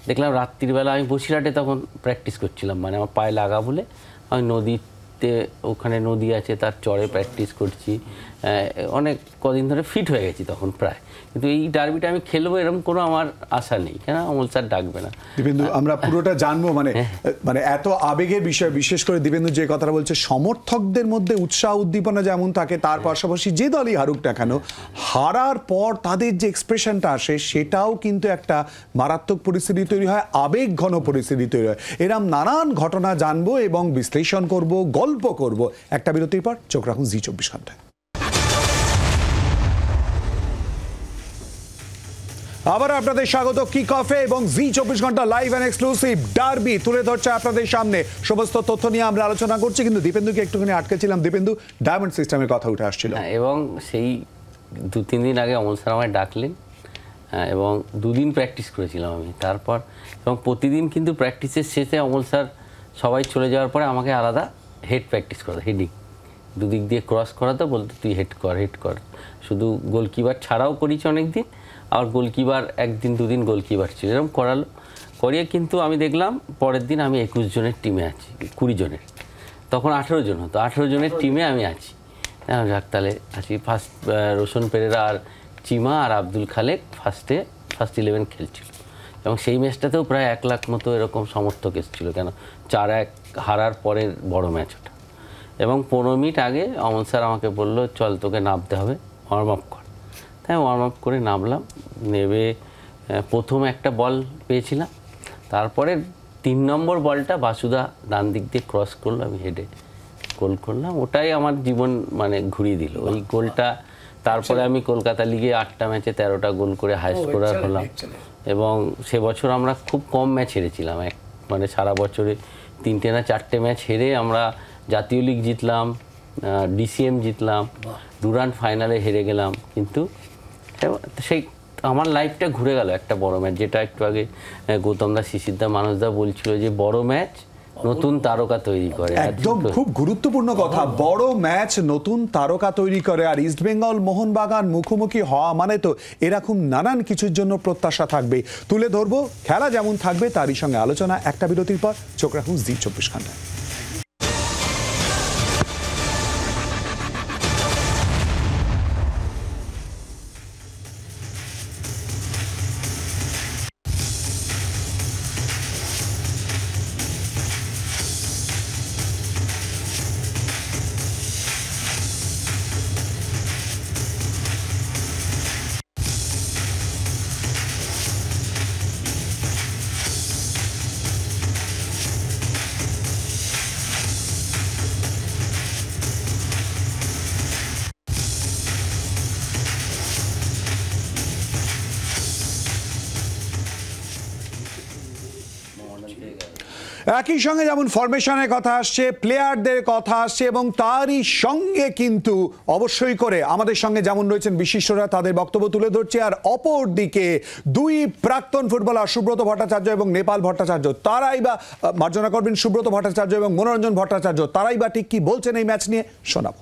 দেখলাম রাত্রিবেলা আমি বসিরহাটে তখন প্র্যাকটিস করছিলাম, মানে আমার পায়ে লাগা বলে আমি নদীতে, ওখানে নদী আছে তার চরে প্র্যাকটিস করছি, অনেক কদিন ধরে ফিট হয়ে গেছি তখন প্রায়। কিন্তু এই ডার্বিটা আমি খেলবো এরকম কোনো আমার আশা নেই, কেন অমল স্যার ডাকবে না। দীপেন্দু, আমরা পুরোটা জানবো, মানে এত আবেগের বিষয়, বিশেষ করে দীপেন্দু যে কথাটা বলছে, সমর্থকদের মধ্যে উৎসাহ উদ্দীপনা যেমন থাকে, তার পাশাপাশি যে দলই হারুক না কেন, হারার পর তাদের যে এক্সপ্রেশনটা আসে, সেটাও কিন্তু একটা মারাত্মক পরিস্থিতি তৈরি হয়, আবেগ ঘন পরিস্থিতি তৈরি হয়। এরম নানান ঘটনা জানবো এবং বিশ্লেষণ করব, গল্প করব। একটা বিরতির পর চোখ রাখুন জি 24 ঘন্টায়। আবার আপনাদের স্বাগত কিক অফে এবং জি 24 ঘন্টা লাইভ এন্ড এক্সক্লুসিভ ডার্বি তুলে ধরছে আপনাদের সামনে। সমস্ত তথ্য নিয়ে আমরা আলোচনা করছি, কিন্তু দীপেন্দুকে একটুখানি আটকেছিলাম। দীপেন্দু, ডায়মন্ড সিস্টেমের কথা উঠে আসছিল, এবং সেই 2-3 দিন আগে অমল স্যার আমায় ডাকলেন, এবং 2 দিন প্র্যাকটিস করেছিলাম আমি। তারপর এবং প্রতিদিন কিন্তু প্র্যাকটিসের শেষে অমল স্যার সবাই চলে যাওয়ার পরে আমাকে আলাদা হেড প্র্যাকটিস করাতো, হেডিং দুদিক দিয়ে ক্রস করাতো, বলতো তুই হেড কর। শুধু গোলকিপার ছাড়াও করেছি অনেক দিন, আর গোলকিপার 1 দিন 2 দিন গোলকিপার ছিল, এরকম করিয়ে কিন্তু আমি দেখলাম পরের দিন আমি 21 জনের টিমে আছি, 20 জনের, তখন 18 জন হতো, 18 জনের টিমে আমি আছি। যাক তাহলে আছি। ফার্স্ট রোশন পেরেরা আর চিমা আর আব্দুল খালেক ফার্স্ট 11 খেলছিল এবং সেই ম্যাচটাতেও প্রায় 1 লাখ মতো এরকম সমর্থক এসেছিল, কেন 4-1 হারার পরের বড় ম্যাচ ওটা। এবং 15 মিনিট আগে অমন স্যার আমাকে বললো চল তোকে নামতে হবে, ওয়ার্ম আপ কর। তাই ওয়ার্ম আপ করে নামলাম, নেবে প্রথম একটা বল পেয়েছিলাম, তারপরে 3 নম্বর বলটা বাসুদা ডান দিক দিয়ে ক্রস করলো, আমি হেডে গোল করলাম। ওটাই আমার জীবন মানে ঘুরিয়ে দিল ওই গোলটা। তারপরে আমি কলকাতা লিগে 8টা ম্যাচে 13টা গোল করে হাই স্কোরার হলাম। এবং সে বছর আমরা খুব কম ম্যাচ হেরেছিলাম, মানে সারা বছরে 3টে না 4টে ম্যাচ হেরে আমরা জাতীয় লিগ জিতলাম, ডিসিএম জিতলাম, ডুরান্ট ফাইনালে হেরে গেলাম। কিন্তু সেই আমার লাইফটা ঘুরে গেল একটা বড় ম্যাচ, যেটা একটু আগে গৌতমদা, শিশিরদা, মানুষদা বলছিল যে বড় ম্যাচ নতুন তারকা তৈরি করে। একদম খুব গুরুত্বপূর্ণ কথা, বড় ম্যাচ নতুন তারকা তৈরি করে। আর ইস্টবেঙ্গল মোহনবাগান মুখোমুখি হওয়া মানে তো এরকম নানান কিছুর জন্য প্রত্যাশা থাকবে, তুলে ধরবো। খেলা যেমন থাকবে তারই সঙ্গে আলোচনা। একটা বিরতির পর চোখ রাখুন জি 24 ঘন্টায়। একই সঙ্গে যেমন ফরমেশনের কথা আসছে, প্লেয়ারদের কথা আসছে এবং তারই সঙ্গে কিন্তু অবশ্যই করে আমাদের সঙ্গে যেমন রয়েছেন বিশিষ্টরা, তাদের বক্তব্য তুলে ধরছে। আর অপর দিকে দুই প্রাক্তন ফুটবলার সুব্রত ভট্টাচার্য এবং নেপাল ভট্টাচার্য, তারাই বা মার্জনা করবেন সুব্রত ভট্টাচার্য এবং মনোরঞ্জন ভট্টাচার্য, তারাই বা ঠিক কি বলছেন এই ম্যাচ নিয়ে শোনাবো।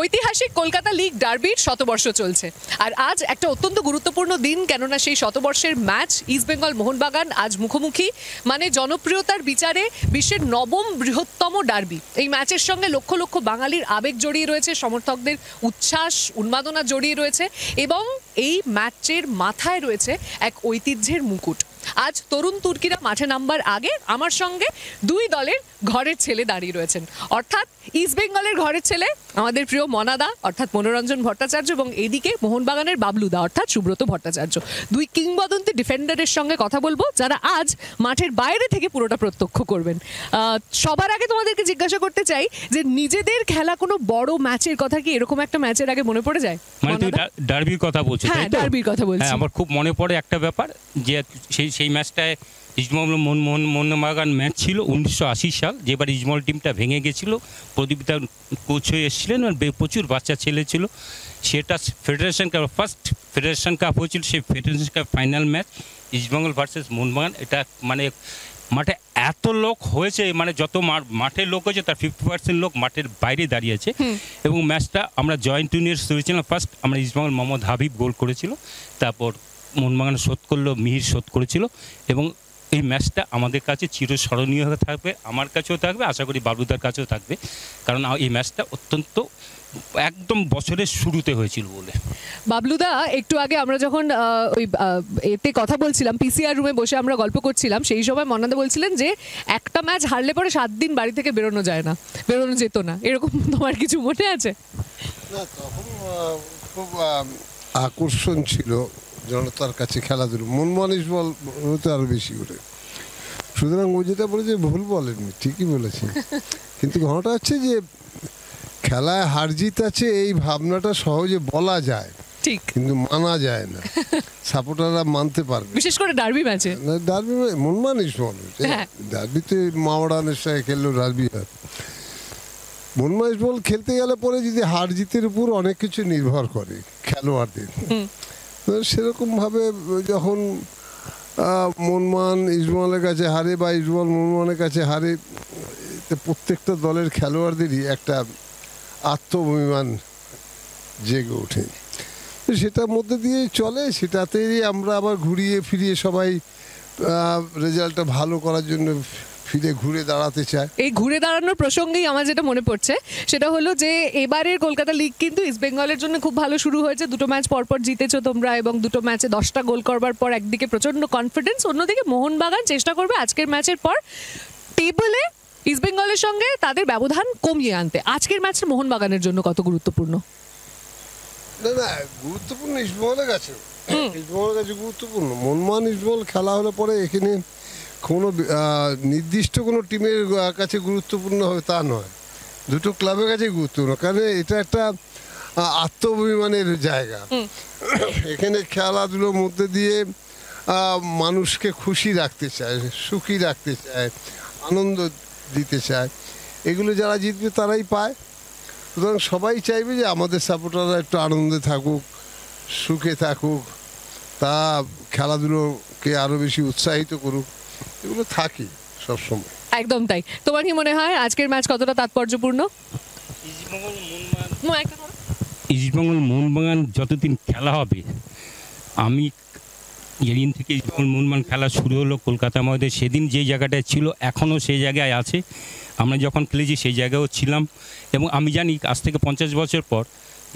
ঐতিহাসিক কলকাতা লিগ ডার্বির শতবর্ষ চলছে, আর আজ একটা অত্যন্ত গুরুত্বপূর্ণ দিন, কেননা সেই শতবর্ষের ম্যাচ ইস্টবেঙ্গল মোহনবাগান আজ মুখোমুখি। মানে জনপ্রিয়তার বিচারে বিশ্বের 9ম বৃহত্তম ডার্বি। এই ম্যাচের সঙ্গে লক্ষ লক্ষ বাঙালির আবেগ জড়িয়ে রয়েছে, সমর্থকদের উচ্ছ্বাস উন্মাদনা জড়িয়ে রয়েছে এবং এই ম্যাচের মাথায় রয়েছে এক ঐতিহ্যের মুকুট। আজ তরুণ তুর্কিরা মাঠে নামবার আগে আমার সঙ্গে দুই দলের ঘরের ছেলে দাঁড়িয়ে রয়েছেন, অর্থাৎ ইস্টবেঙ্গলের ঘরের ছেলে আমাদের প্রিয় মনাদা অর্থাৎ মনোরঞ্জন ভট্টাচার্য এবং এদিকে মোহনবাগানের বাবলুদা অর্থাৎ সুব্রত ভট্টাচার্য। দুই কিংবদন্তি ডিফেন্ডারের সঙ্গে কথা বলবো যারা আজ মাঠের বাইরে থেকে পুরোটা প্রত্যক্ষ করবেন। সবার আগে তোমাদেরকে জিজ্ঞাসা করতে চাই যে নিজেদের খেলা কোনো বড় ম্যাচের কথা কি এরকম একটা ম্যাচের আগে মনে পড়ে যায়? মানে তুই ডার্বির কথা বলছিস? হ্যাঁ, ডার্বির কথা বলছি। আমার খুব মনে পড়ে একটা ব্যাপার, যে সেই ম্যাচটায় ইজমল মোহনবাগান ম্যাচ ছিল 1980 সাল, যেবার ইজমল টিমটা ভেঙে গেছিল। প্রদীপিতা কোচ হয়ে এসেছিলেন, প্রচুর বাচ্চা ছেলে ছিল। সেটা federation cup, first federation cup হয়েছিল, সেই ফেডারেশন কাপ ফাইনাল ম্যাচ ইজমল ভার্সেস মোহনবাগান। এটা মানে মাঠে এত লোক হয়েছে, মানে যত মাঠের লোক হয়েছে তার 50% লোক মাঠের বাইরে দাঁড়িয়েছে। এবং ম্যাচটা আমরা জয়েন্ট ইউনিয়ন করেছিলাম। ফার্স্ট আমরা ইজমল মোহাম্মদ হাবিব গোল করেছিল, তারপর মোহনবাগান শোধ করলো, মিহির শোধ করেছিল। এবং এই ম্যাচটা আমাদের কাছে চিরস্মরণীয় হয়ে থাকবে, আমার কাছেও থাকবে, আশা করি বাবলুদার কাছেও থাকবে, কারণ এই ম্যাচটা অত্যন্ত একদম বছরের শুরুতে হয়েছিল বলে। বাবলুদা, একটু আগে আমরা যখন ওই এতে কথা বলছিলাম, পিসিআর রুমে বসে আমরা গল্প করছিলাম, সেই সময় মনাদা বলছিলেন যে একটা ম্যাচ হারলে পরে 7 দিন বাড়ি থেকে বেরোনো যায় না, বেরোনো যেত না, এরকম তোমার কিছু মনে আছে? না, তখন খুব আকর্ষণ ছিল জনতার কাছে খেলাধুলো, মন মানুষ বল হতে আরো বেশি করে। সুতরাং ও যেটা বলেছে ভুল বলেননি, ঠিকই বলেছে। কিন্তু ঘটনাটা হচ্ছে যে খেলায় হার জিত আছে, এই ভাবনাটা সহজে বলা যায়, ঠিক, কিন্তু মানা যায় না। সাপোর্টাররা মানতে পারবে, বিশেষ করে ডার্বি ম্যাচে। ডার্বি মন মানুষ মানুষ, ডার্বিতে মাওড়ানের সাথে খেললেও ডার্বি হয়। মন মানুষ বল খেলতে গেলে পরে যদি হার জিতের উপর অনেক কিছু নির্ভর করে খেলোয়াড়দের। সেরকমভাবে যখন মনমান ইজমলের কাছে হারে বা ইজমল মনমানের কাছে হারে, প্রত্যেকটা দলের খেলোয়াড়দেরই একটা আত্মঅভিমান জেগে ওঠে, সেটার মধ্যে দিয়ে চলে। সেটাতেই আমরা আবার ঘুরিয়ে ফিরিয়ে সবাই রেজাল্টটা ভালো করার জন্য ফিরে ঘুরে দাঁড়াতে চায়। এই ঘুরে দাঁড়ানোর প্রসঙ্গেই আমার যেটা মনে পড়ছে সেটা হলো যে এবারের কলকাতা লিগ কিন্তু ইস্টবেঙ্গলের জন্য খুব ভালো শুরু হয়েছে। দুটো ম্যাচ পরপর জিতেছো তোমরা এবং দুটো ম্যাচে 10টা গোল করবার পর একদিকে প্রচন্ড কনফিডেন্স, অন্যদিকে মোহনবাগান চেষ্টা করবে আজকের ম্যাচের পর টেবলে ইস্টবেঙ্গলের সঙ্গে তাদের ব্যবধান কমিয়ে আনতে। আজকের ম্যাচটা মোহনবাগানের জন্য কত গুরুত্বপূর্ণ? না গুরুত্বপূর্ণ ইস্টবেঙ্গলের কাছে, ইস্টবেঙ্গলের কাছে গুরুত্বপূর্ণ। মোহনবাগান ইস্টবেঙ্গল খেলা হলে পরে এখানে কোনো নির্দিষ্ট কোনো টিমের কাছে গুরুত্বপূর্ণ হবে তা নয়, দুটো ক্লাবের কাছে গুরুত্বপূর্ণ। কারণ এটা একটা আত্মঅভিমানের জায়গা। এখানে খেলাধুলোর মধ্যে দিয়ে মানুষকে খুশি রাখতে চায়, সুখী রাখতে চায়, আনন্দ দিতে চায়। এগুলো যারা জিতবে তারাই পায়। সুতরাং সবাই চাইবে যে আমাদের সাপোর্টাররা একটু আনন্দে থাকুক, সুখে থাকুক, তা খেলাধুলোকে আরও বেশি উৎসাহিত করুক, এগুলো থাকে সবসময়। একদম তাই। তোমার কি মনে হয় আজকের ম্যাচ কতটা তাৎপর্যপূর্ণ? ইস্টবেঙ্গল মোহনবাগান যতদিন খেলা হবে, আমি যেদিন থেকে ইস্টবেঙ্গল মোহনবাগান খেলা শুরু হলো কলকাতা মধ্যে, সেদিন যে জায়গাটায় ছিল এখনও সেই জায়গায় আছে। আমরা যখন খেলেছি সেই জায়গায়ও ছিলাম এবং আমি জানি আজ থেকে 50 বছর পর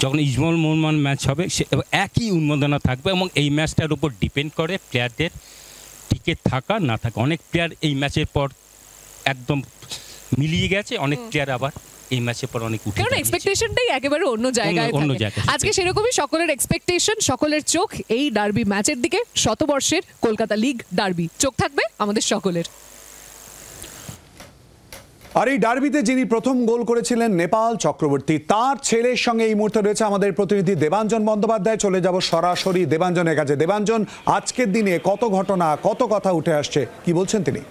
যখন ইস্টবেঙ্গল মোহনবাগান ম্যাচ হবে সে একই উন্মাদনা থাকবে এবং এই ম্যাচটার উপর ডিপেন্ড করে প্লেয়ারদের টিকে থাকা না থাকা। অনেক প্লেয়ার এই ম্যাচের পর একদম মিলিয়ে গেছে, অনেক প্লেয়ার আবার এই ম্যাচের পর অনেক উঠে, কারণ এক্সপেকটেশনটাই একেবারে অন্য জায়গায় থাকে। আজকে সেরকমই সকলের এক্সপেকটেশন, সকলের চোখ এই ডার্বি ম্যাচের দিকে, শতবর্ষের কলকাতা লিগ ডার্বি। চোখ থাকবে আমাদের সকলের। আর এই ডার্বিতে যিনি প্রথম গোল করেছিলেন নেপাল চক্রবর্তী, তার ছেলের সঙ্গে এই মুহূর্তে রয়েছে আমাদের প্রতিনিধি দেবাঞ্জন বন্দ্যোপাধ্যায়। চলে যাব সরাসরি দেবাঞ্জনের কাছে। দেবাঞ্জন, আজকের দিনে কত ঘটনা, কত কথা উঠে আসছে, কি বলছেন তিনি?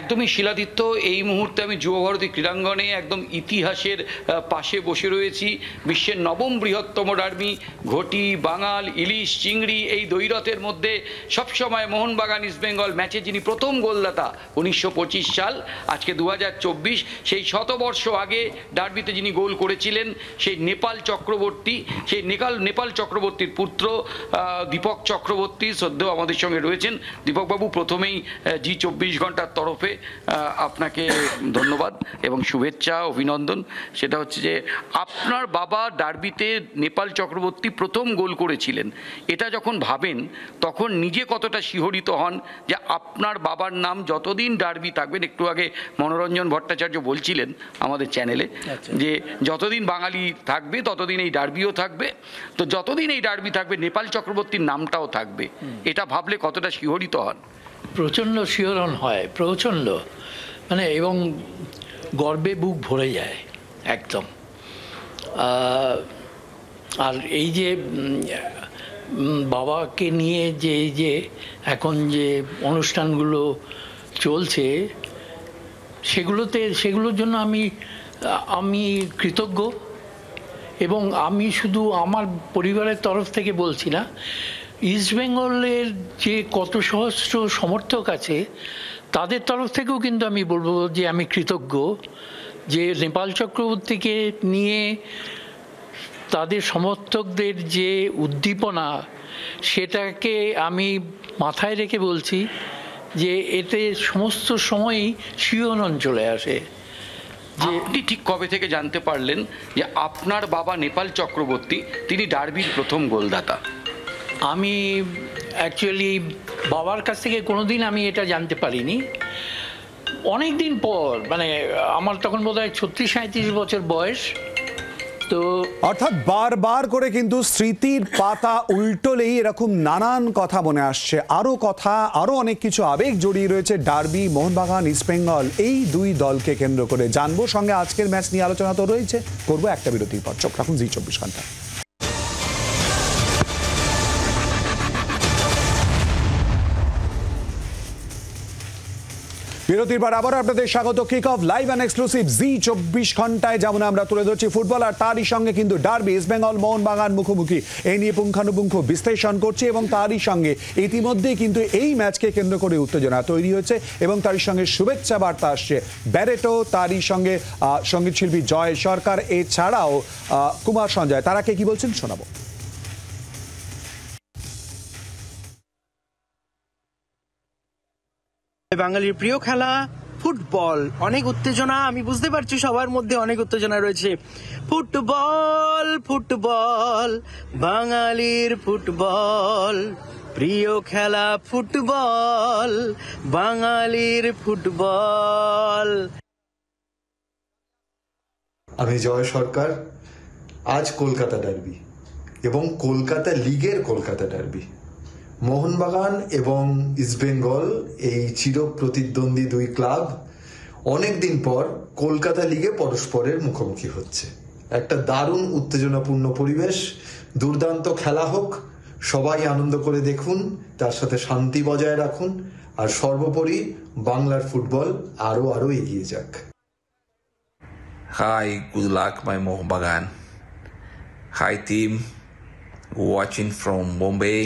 একদমই শিলাদিত্য, এই মুহূর্তে আমি যুবভারতী ক্রীড়াঙ্গনে একদম ইতিহাসের পাশে বসে রয়েছি। বিশ্বের নবম বৃহত্তম ডার্বি, ঘটি, বাঙাল, ইলিশ, চিংড়ি, এই দ্বৈরথের মধ্যে সবসময় মোহনবাগান ইস্টবেঙ্গল ম্যাচে যিনি প্রথম গোলদাতা 1925 সাল, আজকে 2024, সেই শতবর্ষ আগে ডার্বিতে যিনি গোল করেছিলেন সেই নেপাল চক্রবর্তী, সেই নেপাল চক্রবর্তীর পুত্র দীপক চক্রবর্তী শ্রদ্ধেয় আমাদের সঙ্গে রয়েছেন। দীপকবাবু, প্রথমেই জি 24 ঘন্টার তরফে আপনাকে ধন্যবাদ এবং শুভেচ্ছা, অভিনন্দন। সেটা হচ্ছে যে আপনার বাবা ডার্বিতে নেপাল চক্রবর্তী প্রথম গোল করেছিলেন, এটা যখন ভাবেন তখন নিজে কতটা শিহরিত হন যে আপনার বাবার নাম যতদিন ডার্বি থাকবেন, একটু আগে মনোরঞ্জন ভট্টাচার্য বলছিলেন আমাদের চ্যানেলে যে যতদিন বাঙালি থাকবে ততদিন এই ডার্বিও থাকবে, তো যতদিন এই ডার্বি থাকবে নেপাল চক্রবর্তীর নামটাও থাকবে, এটা ভাবলে কতটা শিহরিত হন? প্রচণ্ড শিহরণ হয়, প্রচণ্ড, মানে এবং গর্বে বুক ভরে যায় একদম। আর এই যে বাবাকে নিয়ে যে এখন যে অনুষ্ঠানগুলো চলছে সেগুলোর জন্য আমি কৃতজ্ঞ। এবং আমি শুধু আমার পরিবারের তরফ থেকে বলছি না, ইস্টবেঙ্গলের যে কত সহস্র সমর্থক আছে তাদের তরফ থেকেও কিন্তু আমি বলবো যে আমি কৃতজ্ঞ যে নেপাল চক্রবর্তীকে নিয়ে তাদের সমর্থকদের যে উদ্দীপনা, সেটাকে আমি মাথায় রেখে বলছি যে এতে সমস্ত সময়ই শিহরণ চলে আসে। আপনি ঠিক কবে থেকে জানতে পারলেন যে আপনার বাবা নেপাল চক্রবর্তী তিনি ডার্বির প্রথম গোলদাতা? আমি অ্যাকচুয়ালি বাবার কাছ থেকে কোনোদিন আমি এটা জানতে পারিনি। অনেক দিন পর, মানে আমার তখন বোধহয় 36-37 বছর বয়স, তো অর্থাৎ বারবার করে কিন্তু স্মৃতির পাতা উল্টোলেই এরকম নানান কথা মনে আসছে। আরো অনেক কিছু আবেগ জড়িয়ে রয়েছে ডার্বি, মোহনবাগান, ইস্টবেঙ্গল এই দুই দলকে কেন্দ্র করে। জানবো, সঙ্গে আজকের ম্যাচ নিয়ে আলোচনা তো রয়েছে, করবো একটা বিরতির পর। চোখ রাখুন জি 24 ঘন্টা। বিরতির পর আবার আপনাদের স্বাগত। Kick off live and exclusive Zee 24 ঘন্টায় যেমন আমরা তুলে ধরছি ফুটবল, আর তারই সঙ্গে কিন্তু ডার্বি ইস্টবেঙ্গল মোহনবাগান মুখোমুখি, এই নিয়ে পুঙ্খানুপুঙ্খ বিশ্লেষণ করছি এবং তারই সঙ্গে ইতিমধ্যেই কিন্তু এই ম্যাচকে কেন্দ্র করে উত্তেজনা তৈরি হয়েছে এবং তারই সঙ্গে শুভেচ্ছা বার্তা আসছে ব্যারেটো, তারই সঙ্গে সঙ্গীত শিল্পী জয় সরকার, এছাড়াও কুমার সঞ্জয়। তারা কে কি বলছেন শোনাবো। বাঙালির প্রিয় খেলা ফুটবল, অনেক উত্তেজনা, আমি বুঝতে পারছি সবার মধ্যে অনেক উত্তেজনা রয়েছে। ফুটবল ফুটবল বাঙালির ফুটবল, প্রিয় খেলা ফুটবল বাঙালির ফুটবল। আমি জয় সরকার। আজ কলকাতা ডার্বি এবং কলকাতা লিগের কলকাতা ডার্বি। মোহনবাগান এবং ইস্টবেঙ্গল এই চির প্রতিদ্বন্দ্বী দুই ক্লাব অনেক দিন পর কলকাতা লিগে পরস্পরের মুখোমুখি হচ্ছে। একটা দারুণ উত্তেজনাপূর্ণ পরিবেশ, দুর্দান্ত খেলা হোক, সবাই আনন্দ করে দেখুন, তার সাথে শান্তি বজায় রাখুন, আর সর্বোপরি বাংলার ফুটবল আরো আরো এগিয়ে যাক। Hi, good luck my Mohanbagan. Hi team, watching from Bombay,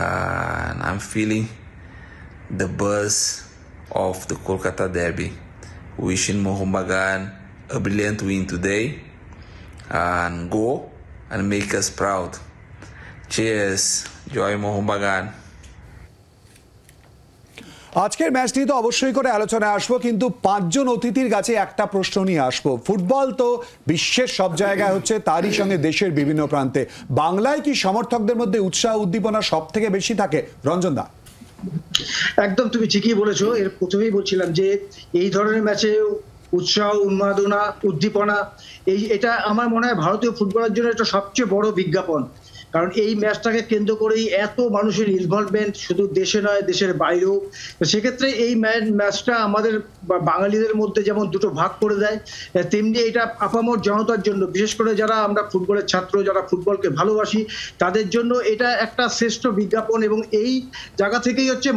and I'm feeling the buzz of the Kolkata derby. Wishing Mohanbagan a brilliant win today and go and make us proud. Cheers, Joy Mohanbagan. আজকের ম্যাচটি তো অবশ্যই করে আলোচনায় আসবো, কিন্তু পাঁচজন অতিথির কাছে একটা প্রশ্ন নিয়ে আসবো। ফুটবল তো বিশ্বের সব জায়গায় হচ্ছে, তারই সঙ্গে দেশের বিভিন্ন প্রান্তে। বাংলায় কি সমর্থকদের মধ্যে উৎসাহ উদ্দীপনা সব থেকে বেশি থাকে? রঞ্জন দা। একদম তুমি ঠিকই বলেছো। এর প্রথমেই বলছিলাম যে এই ধরনের ম্যাচে উৎসাহ, উন্মাদনা, উদ্দীপনা, এটা আমার মনে হয় ভারতীয় ফুটবলের জন্য একটা সবচেয়ে বড় বিজ্ঞাপন। কারণ এই ম্যাচটাকে কেন্দ্র করেই এত মানুষের ইনভলভমেন্ট, শুধু দেশে নয় দেশের বাইরেও। সেক্ষেত্রে এই ম্যাচটা আমাদের বাঙালিদের মধ্যে যেমন দুটো ভাগ করে দেয়, তেমনি এটা আপামর জনতার জন্য, বিশেষ করে যারা আমরা ফুটবলের ছাত্র, যারা ফুটবলকে ভালোবাসি, তাদের জন্য এটা একটা শ্রেষ্ঠ বিজ্ঞাপন। এবং এই জায়গা থেকেই হচ্ছে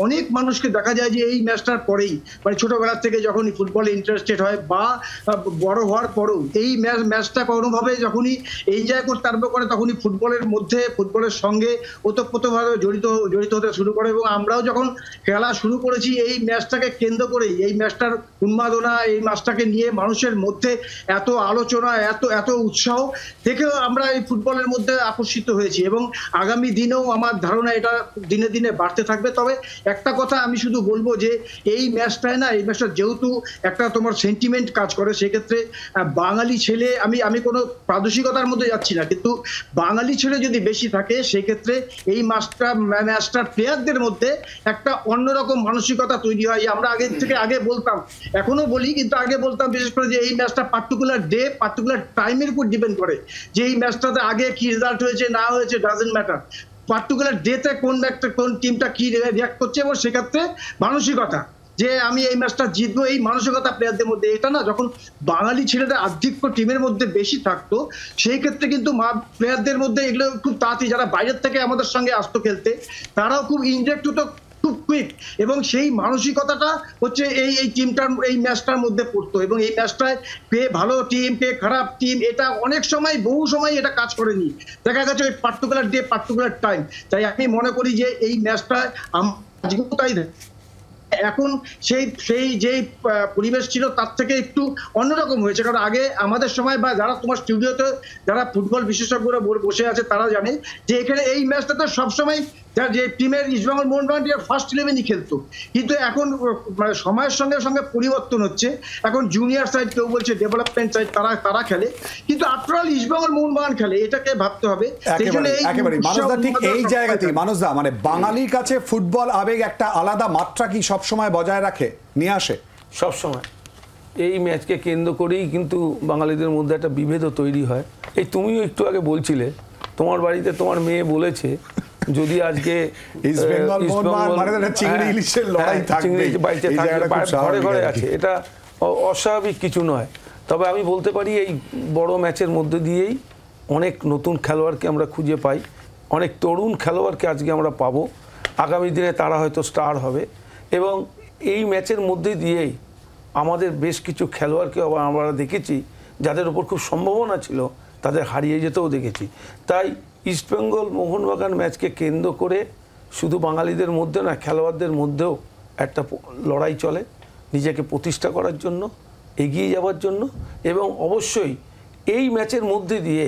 অনেক মানুষকে দেখা যায় যে এই ম্যাচটার পরেই, মানে ছোটবেলা থেকে যখনই ফুটবলে ইন্টারেস্টেড হয় বা বড় হওয়ার পরেও এই ম্যাচটা কোনোভাবে যখনই এনজয় করতে আরম্ভ করে, তখনই ফুটবলের সঙ্গে ওতপ্রোতভাবে জড়িত হতে শুরু করে। এবং আমরাও যখন খেলা শুরু করেছি এই ম্যাচটাকে কেন্দ্র করেই, এই ম্যাচটার উন্মাদনা, এই ম্যাচটাকে নিয়ে মানুষের মধ্যে এত আলোচনা, এত উৎসাহ থেকেও আমরা এই ফুটবলের মধ্যে আকর্ষিত হয়েছি। এবং আগামী দিনেও আমার ধারণা এটা দিনে দিনে বাড়তে থাকবে। তবে একটা কথা আমি শুধু বলবো যে এই ম্যাচটায় না, এই ম্যাচটা যেহেতু একটা তোমার সেন্টিমেন্ট কাজ করে, সেক্ষেত্রে বাঙালি ছেলে, আমি কোনো প্রাদেশিকতার মধ্যে যাচ্ছি না, কিন্তু বাঙালি ছেলে যদি বেশি থাকে সেক্ষেত্রে এই ম্যাচটার প্লেয়ারদের মধ্যে একটা অন্যরকম মানসিকতা তৈরি হয়। আমরা আগে বলতাম, এখনো বলি, কিন্তু আগে বলতাম বিশেষ করে যে এই ম্যাচটা পার্টিকুলার ডে, পার্টিকুলার টাইমের উপর ডিপেন্ড করে, যে এই ম্যাচটাতে আগে কি রেজাল্ট হয়েছে না হয়েছে ডাজন্ট ম্যাটার, পার্টিকুলার ডেতে কোন টিমটা কি রিয়াক্ট করছে, এবং সেক্ষেত্রে মানসিকতা যে আমি এই ম্যাচটা জিতবো, এই মানসিকতা প্লেয়ারদের মধ্যে। এটা না, যখন বাঙালি ছেলেদের আধিক্য টিমের মধ্যে বেশি থাকতো, সেই ক্ষেত্রে কিন্তু প্লেয়ারদের মধ্যে এগুলো খুব তাড়াতাড়ি, যারা বাইরের থেকে আমাদের সঙ্গে আসতো খেলতে, তারাও খুব ইনজেক্ট হতো খুব কুইক, এবং সেই মানসিকতাটা হচ্ছে এই ম্যাচটার মধ্যে পড়তো। এবং এই ম্যাচটায় কে ভালো টিম, কে খারাপ টিম, এটা অনেক সময়, বহু সময় এটা কাজ করেনি, দেখা গেছে ওই পার্টিকুলার ডে, পার্টিকুলার টাইম। তাই আমি মনে করি যে এই ম্যাচটা আজকেও তাই এখন সেই যে পরিবেশ ছিল তার থেকে একটু অন্যরকম হয়েছে। কারণ আগে আমাদের সময়, বা যারা তোমার স্টুডিওতে যারা ফুটবল বিশেষজ্ঞরা বসে আছে তারা জানে যে এখানে এই ম্যাচটাতে সবসময় যে টিমের ইস্টবেঙ্গল মোহনবাগান ফার্স্ট 11ই খেলতো, কিন্তু এখন মানে সময়ের সঙ্গে সঙ্গে পরিবর্তন হচ্ছে। এখন জুনিয়র সাইড, কেউ বলছে ডেভেলপমেন্ট সাইড, তারা খেলে, কিন্তু আফটার অল ইস্টবেঙ্গল মোহনবাগান খেলে, এটাকে ভাবতে হবে। একেবারে মানুষদা, ঠিক এই জায়গাতে মানুষদা, মানে বাঙালির কাছে ফুটবল আবেগ একটা আলাদা মাত্রা কি সবসময় বজায় রাখে, নিয়ে আসে? সবসময় এই ম্যাচকে কেন্দ্র করেই কিন্তু বাঙালিদের মধ্যে একটা বিভেদও তৈরি হয়। এই তুমিও একটু আগে বলছিলে তোমার বাড়িতে তোমার মেয়ে বলেছে যদি আজকে ঘরে ঘরে আছে, এটা অস্বাভাবিক কিছু নয়। তবে আমি বলতে পারি এই বড় ম্যাচের মধ্যে দিয়েই অনেক নতুন খেলোয়াড়কে আমরা খুঁজে পাই, অনেক তরুণ খেলোয়াড়কে আজকে আমরা পাবো, আগামী দিনে তারা হয়তো স্টার হবে। এবং এই ম্যাচের মধ্যে দিয়েই আমাদের বেশ কিছু খেলোয়াড়কে আমরা দেখেছি যাদের উপর খুব সম্ভাবনা ছিল, তাদের হারিয়ে যেতেও দেখেছি। তাই ইস্টবেঙ্গল মোহনবাগান ম্যাচকে কেন্দ্র করে শুধু বাঙালিদের মধ্যে না, খেলোয়াড়দের মধ্যেও একটা লড়াই চলে নিজেকে প্রতিষ্ঠা করার জন্য, এগিয়ে যাওয়ার জন্য। এবং অবশ্যই এই ম্যাচের মধ্যে দিয়ে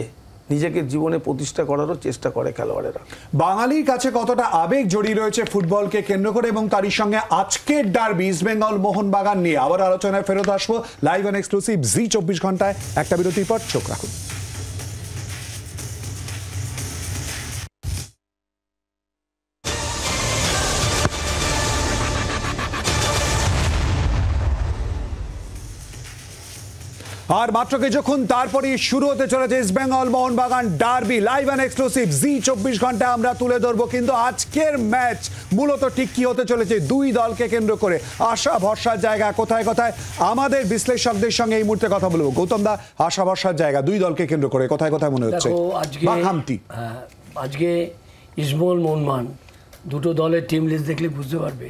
নিজেকে জীবনে প্রতিষ্ঠা করারও চেষ্টা করে খেলোয়াড়েরা। বাঙালির কাছে কতটা আবেগ জড়িয়ে রয়েছে ফুটবলকে কেন্দ্র করে, এবং তারই সঙ্গে আজকের ডার্বি ইস্টবেঙ্গল মোহনবাগান নিয়ে আবার আলোচনায় ফেরত আসবো লাইভ অ্যান্ড এক্সক্লুসিভ জি 24 ঘন্টায়। একটা বিরতির পর চোখ রাখুন। আর মাত্র কিছুক্ষণ তারপরেই শুরু হতে চলেছে East Bengal Mohun Bagan derby live and exclusive Zee 24 ঘন্টায় আমরা তুলে ধরবো। কিন্তু আজকের ম্যাচ মূলত ঠিক কি হতে চলেছে, দুই দলকে কেন্দ্র করে আশা ভরসার জায়গা কোথায় কোথায়, আমাদের বিশ্লেষকদের সঙ্গে এই মুহূর্তে কথা বলবো। গৌতম দা, আশা ভরসার জায়গা দুই দলকে কেন্দ্র করে কোথায় কোথায় মনে হচ্ছে আজকে ইস্টবেঙ্গল মোহনবাগান দুটো দলের টিম লিস্ট দেখলে বুঝতে পারবে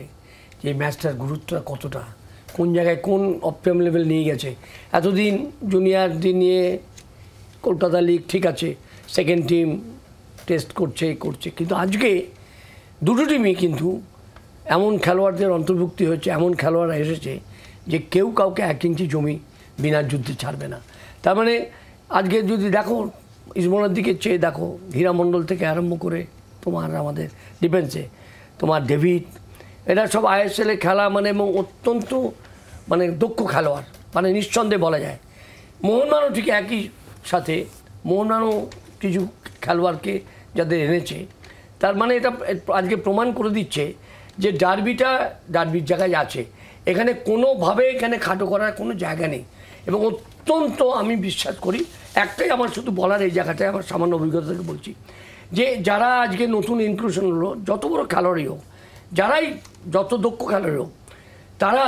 যে এই ম্যাচটার গুরুত্বটা কতটা, কোন জায়গায় কোন অপটিমাম লেভেল নিয়ে গেছে। এতদিন জুনিয়রদের নিয়ে কলকাতা লিগ ঠিক আছে, সেকেন্ড টিম টেস্ট করছে, কিন্তু আজকে দুটো টিমই কিন্তু এমন খেলোয়াড়দের অন্তর্ভুক্তি হয়েছে, এমন খেলোয়াড়রা এসেছে যে কেউ কাউকে 1 ইঞ্চি জমি বিনা যুদ্ধে ছাড়বে না। তার মানে আজকে যদি দেখো ইস্টবেঙ্গলের দিকে চেয়ে দেখো, হীরা মণ্ডল থেকে আরম্ভ করে তোমার আমাদের ডিফেন্সে তোমার ডেভিড, এরা সব আইএসএলে খেলা মানে এবং অত্যন্ত মানে দক্ষ খেলোয়াড়, মানে নিঃসন্দেহে বলা যায়। মোহনবাগানও ঠিক একই সাথে মোহনবাগানও কিছু খেলোয়াড়কে যাদের এনেছে, তার মানে এটা আজকে প্রমাণ করে দিচ্ছে যে ডার্বির জায়গায় আছে, এখানে কোনোভাবে এখানে খাটো করার কোনো জায়গা নেই। এবং অত্যন্ত আমি বিশ্বাস করি, একটাই আমার শুধু বলার এই জায়গাটায় আমার সামান্য অভিজ্ঞতা থেকে বলছি, যে যারা আজকে নতুন ইনক্লুশন হলো, যত বড় খেলোয়াড়ই হোক, যারাই যত দক্ষ খেলোয়াড় হোক, তারা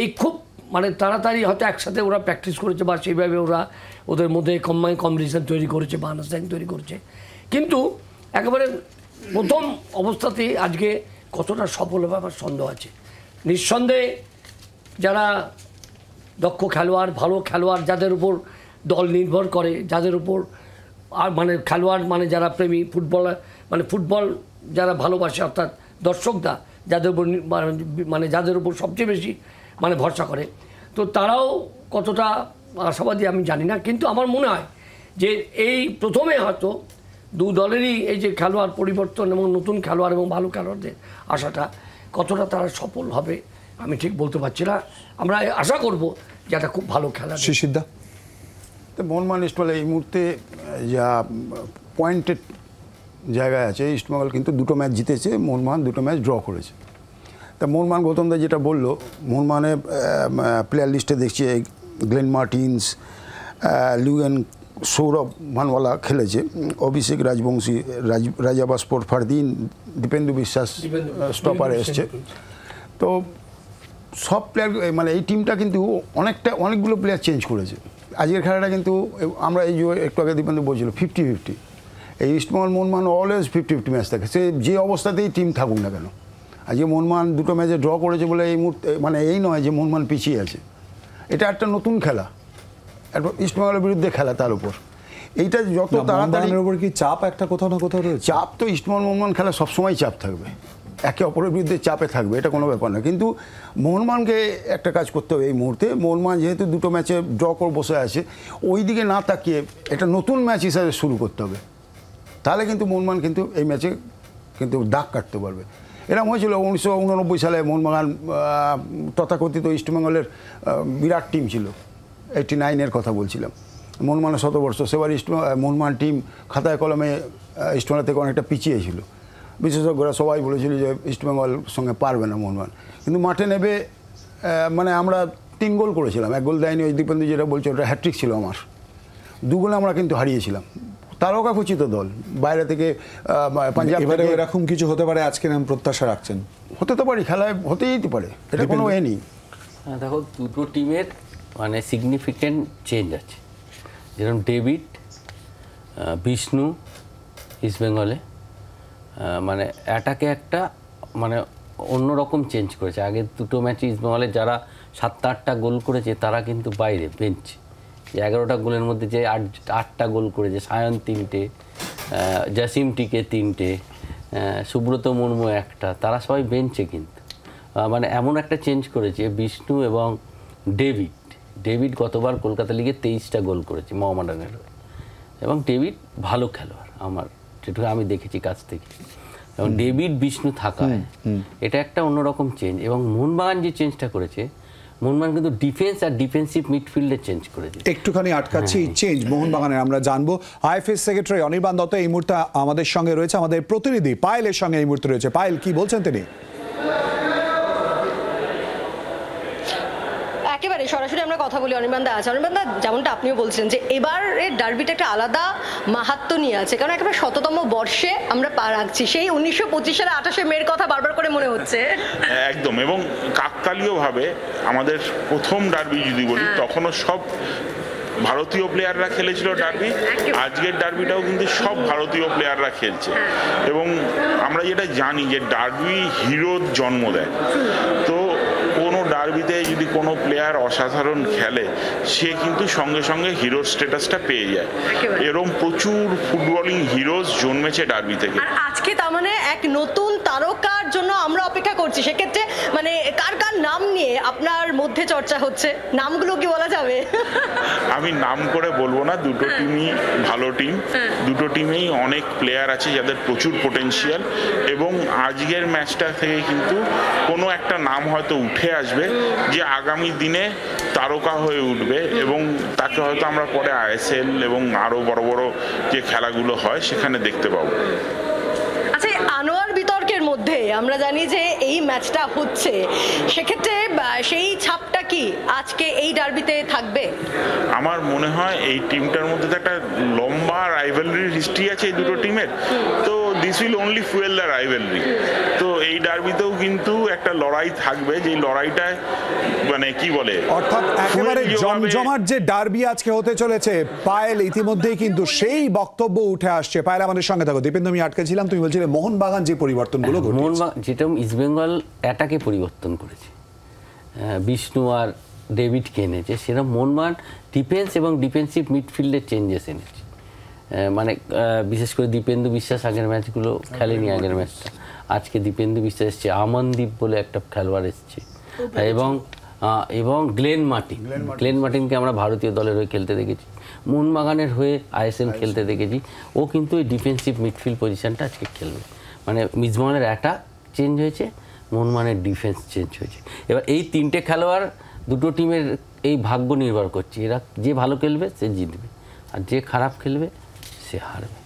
এই খুব মানে তাড়াতাড়ি হয়তো একসাথে ওরা প্র্যাকটিস করেছে বা সেইভাবে ওরা ওদের মধ্যে কম্বিনেশন তৈরি করেছে বা আন্ডারস্ট্যান্ডিং তৈরি করেছে, কিন্তু একেবারে প্রথম অবস্থাতেই আজকে কতটা সফল হবে আমার সন্দেহ আছে। নিঃসন্দেহে যারা দক্ষ খেলোয়াড়, ভালো খেলোয়াড়, যাদের উপর দল নির্ভর করে, যাদের উপর আর মানে খেলোয়াড় মানে যারা প্রেমী ফুটবলার, মানে ফুটবল যারা ভালোবাসে, অর্থাৎ দর্শকরা যাদের উপর মানে যাদের উপর সবচেয়ে বেশি মানে ভরসা করে, তো তারাও কতটা আশাবাদী আমি জানি না। কিন্তু আমার মনে হয় যে এই প্রথমে হয়তো দু দলেরই এই যে খেলোয়াড় পরিবর্তন এবং নতুন খেলোয়াড় এবং ভালো খেলোয়াড়দের আশাটা কতটা তারা সফল হবে আমি ঠিক বলতে পারছি না। আমরা আশা করব যে একটা খুব ভালো খেলা। শিশিরদা, তো মোহনবাগান ইস্টবেঙ্গল এই মুহূর্তে যা পয়েন্টেড জায়গায় আছে, ইস্টবেঙ্গল কিন্তু দুটো ম্যাচ জিতেছে, মোহনবাগান দুটো ম্যাচ ড্র করেছে। তা মোহনবাগান গৌতমদা যেটা বললো, মোহনবাগানের প্লেয়ার লিস্টে দেখছি Glenn Martin's, Leeuwen, Sourav Bhanwala খেলেছে, অভিষেক রাজবংশী, রাজা বাস্পোর, ফারদিন, দীপেন্দু বিশ্বাস স্টপারে এসছে। তো সব প্লেয়ার মানে এই টিমটা কিন্তু অনেকগুলো প্লেয়ার চেঞ্জ করেছে। আজকের খেলাটা কিন্তু আমরা এই যে একটু আগে দীপেন্দু বলছিল 50-50, এই ইস্টবেঙ্গল মোহনবাগান অলওয়েজ 50-50 ম্যাচ থাকে, সে যে অবস্থাতেই টিম থাকুক না কেন। আজকে মোহনবাগান দুটো ম্যাচে ড্র করেছে বলে এই মুহূর্তে মানে এই নয় যে মোহনবাগান পিছিয়ে আছে, এটা একটা নতুন খেলা, একটা ইস্টবেঙ্গলের বিরুদ্ধে খেলা, তার উপর এইটা যত তাড়াতাড়ি উপর কি চাপ একটা কোথাও না কোথাও রয়েছে। চাপ তো ইস্টবেঙ্গল মোহনবাগান খেলা সবসময় চাপ থাকবে, একে অপরের বিরুদ্ধে চাপে থাকবে, এটা কোনো ব্যাপার না। কিন্তু মোহনবাগানকে একটা কাজ করতে হবে এই মুহূর্তে। মোহনবাগান যেহেতু দুটো ম্যাচে ড্র করে বসে আছে, ওই দিকে না তাকিয়ে একটা নতুন ম্যাচ হিসাবে শুরু করতে হবে, তাহলে কিন্তু মোহনবাগান কিন্তু এই ম্যাচে কিন্তু দাগ কাটতে পারবে। এরকম হয়েছিল 1989 সালে মোহনবাগান তথাকথিত ইস্টবেঙ্গলের বিরাট টিম ছিল, 89-এর কথা বলছিলাম, মোহনবাগানের শতবর্ষ, সেবার মোহনবাগান টিম খাতায় কলমে ইস্টবেঙ্গল থেকে অনেকটা পিছিয়ে ছিল, বিশেষজ্ঞরা সবাই বলেছিল যে ইস্টবেঙ্গল সঙ্গে পারবে না মোহনবাগান। কিন্তু মাঠে নেবে মানে আমরা 3 গোল করেছিলাম, 1 গোল দেয়নি, ওই দীপেন্দু যেটা বলছে ওটা হ্যাট্রিক ছিল আমার, 2 গোলে আমরা কিন্তু হারিয়েছিলাম। তারকাখচিত দল, বাইরে থেকে পাঞ্জাব, এবারে এরকম কিছু হতে পারে আজকে নাম প্রত্যাশা রাখছেন? হতে তো পারে, খেলায় হতেই যেতে পারে, এটা কোনো এ নেই। দেখো দুটো টিমের মানে সিগনিফিক্যান্ট চেঞ্জ আছে, যেরকম ডেভিড, বিষ্ণু ইস্টবেঙ্গলে মানে অ্যাটাকে একটা মানে অন্যরকম চেঞ্জ করেছে। আগে দুটো ম্যাচে ইস্টবেঙ্গলে যারা 7-8টা গোল করেছে তারা কিন্তু বাইরে বেঞ্চ, 11টা গোলের মধ্যে যে 8টা গোল করেছে, সায়ন 3টে, জাসিম টিকে 3টে, সুব্রত মুর্মু 1টা, তারা সবাই বেঞ্চে। কিন্তু মানে এমন একটা চেঞ্জ করেছে বিষ্ণু এবং ডেভিড গতবার কলকাতা লিগে 23টা গোল করেছে মোহামেডানের, এবং ডেভিড ভালো খেলোয়াড় আমার, যেটুকু আমি দেখেছি কাছ থেকে। এবং ডেভিড বিষ্ণু থাকায় এটা একটা অন্যরকম চেঞ্জ। এবং মোহনবাগান যে চেঞ্জটা করেছে, মোহনবাগান কিন্তু ডিফেন্স আর ডিফেন্সিভ মিডফিল্ডে চেঞ্জ করেছে। একটুখানি আটকাচ্ছি চেঞ্জ মোহনবাগানের আমরা জানবো। আইএফএস সেক্রেটারি অনির্বাণ দত্ত এই মুহূর্তে আমাদের সঙ্গে রয়েছে, আমাদের প্রতিনিধি পায়েলের সঙ্গে এই মুহূর্তে রয়েছে। পায়েল, কি বলছেন তিনি? একেবারে সরাসরি আমরা কথা বলি। অনির্বাণ দা আছে। অনির্বাণ দা, যেমনটা আপনিও বলছেন যে এবারের ডার্বিটা একটা আলাদা মাহাত্ম্য নিয়ে আছে, কারণ একেবারে 100তম বর্ষে আমরা পা রাখছি। সেই 1925 সালে 28শে মের কথা বারবার করে মনে হচ্ছে। একদম, এবং কাকতালীয়ভাবে আমাদের প্রথম ডার্বি যদি বলি, তখনও সব ভারতীয় প্লেয়াররা খেলেছিল ডার্বি। আজকের ডার্বিটাও কিন্তু সব ভারতীয় প্লেয়াররা খেলছে। এবং আমরা যেটা জানি যে ডার্বি হিরোর জন্ম দেয়। তো কোনো ডার্বিতে যদি কোনো প্লেয়ার অসাধারণ খেলে, সে কিন্তু সঙ্গে সঙ্গে হিরোর স্ট্যাটাসটা পেয়ে যায়। এরকম প্রচুর ফুটবলিং হিরোজ জন্মেছে ডার্বি থেকে। আর আজকে তার মানে এক নতুন তারকার জন্য আমরা অপেক্ষা করছি। সেক্ষেত্রে মানে কার কার নাম নিয়ে আপনার মধ্যে চর্চা হচ্ছে, নামগুলো কি বলা যাবে? আমি নাম করে বলবো না, দুটো টিমই ভালো টিম। দুটো টিমেই অনেক প্লেয়ার আছে যাদের প্রচুর পোটেনশিয়াল। এবং আজকের ম্যাচটা থেকে কিন্তু কোনো একটা নাম হয়তো উঠে আসবে যে আগামী দিনে তারকা হয়ে উঠবে, এবং তাকে হয়তো আমরা পরে আইএসএল এবং আরও বড় বড় যে খেলাগুলো হয় সেখানে দেখতে পাবো। আচ্ছা, আনোয়ার বিতর্কের মধ্যে আমরা জানি যে এই ম্যাচটা হচ্ছে, সেক্ষেত্রে সেই ছাপটা কি আজকে এই ডার্বিতে থাকবে? আমার মনে হয় এই টিমটার মধ্যে তো একটা লম্বা রাইভালরির হিস্ট্রি আছে এই দুটো টিমের। তো this will only fuel the rivalry. তো এই ডার্বিতেও কিন্তু একটা লড়াই থাকবে, যে লড়াইটায় মানে কি বলে, অর্থাৎ একেবারে জমজমাট যে ডার্বি আজকে হতে চলেছে। পায়েল, ইতিমধ্যেই কিন্তু সেই বক্তব্য উঠে আসছে। পায়েল, আমাদের সঙ্গে থাকো। দীপেন্দু, আমি আটকেছিলাম, তুমি বলছিলে মোহনবাগান যে পরিবর্তনগুলো মোহনবাগান যেটা ইস্টবেঙ্গল অ্যাটাকে পরিবর্তন করেছে, বিষ্ণু আর ডেভিডকে এনেছে, সেরকম মোহনবাগান ডিফেন্স এবং ডিফেন্সিভ মিডফিল্ডের চেঞ্জেস এনেছে। মানে বিশেষ করে দীপেন্দু বিশ্বাস আগের ম্যাচগুলো খেলেনি, আগের ম্যাচটা। আজকে দীপেন্দু বিশ্বাস এসছে, আমনদীপ বলে একটা খেলোয়াড় এসছে, এবং গ্লেন মার্টিনকে আমরা ভারতীয় দলের হয়ে খেলতে দেখেছি, মোহনবাগানের হয়ে আইএসএল খেলতে দেখেছি। ও কিন্তু এই ডিফেন্সিভ মিডফিল্ড পজিশনটা আজকে খেলবে। মানে ইস্টবেঙ্গলের অ্যাটাক চেঞ্জ হয়েছে, মোহনবাগানের ডিফেন্স চেঞ্জ হয়েছে। এবার এই তিনটে খেলোয়াড় দুটো টিমের এই ভাগ্য নির্ভর করছে। এরা যে ভালো খেলবে সে জিতবে, আর যে খারাপ খেলবে সে হারবে।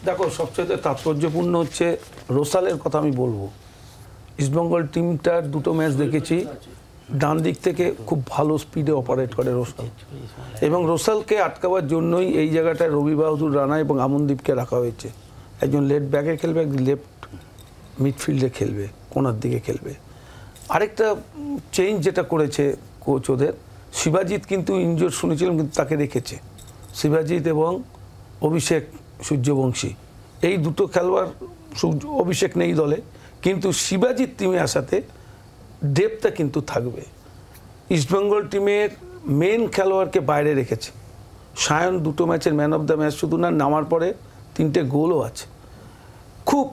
দেখো, সবচেয়ে তাৎপর্যপূর্ণ হচ্ছে রোসালের কথা আমি বলবো। ইস্টবেঙ্গল টিমটার দুটো ম্যাচ দেখেছি, ডান দিক থেকে খুব ভালো স্পিডে অপারেট করে রোসাল, এবং রোসালকে আটকাবার জন্যই এই জায়গাটায় রবি বাহাদুর রানা এবং আমনদীপকে রাখা হয়েছে। একজন লেফট ব্যাকে খেলবে, একজন লেফট মিডফিল্ডে খেলবে, কোনার দিকে খেলবে। আরেকটা চেঞ্জ যেটা করেছে কোচ ওদের, শিবাজিৎ কিন্তু ইনজোর শুনেছিলাম, কিন্তু তাকে রেখেছে। শিবাজিৎ এবং অভিষেক সূর্যবংশী, এই দুটো খেলোয়াড়, অভিষেক নেই দলে, কিন্তু শিবাজিৎ টিমে আসাতে ডেপটা কিন্তু থাকবে। ইস্টবেঙ্গল টিমের মেন খেলোয়াড়কে বাইরে রেখেছে। সায়ন দুটো ম্যাচের ম্যান অফ দ্য ম্যাচ, শুধু না, নামার পরে 3টে গোলও আছে। খুব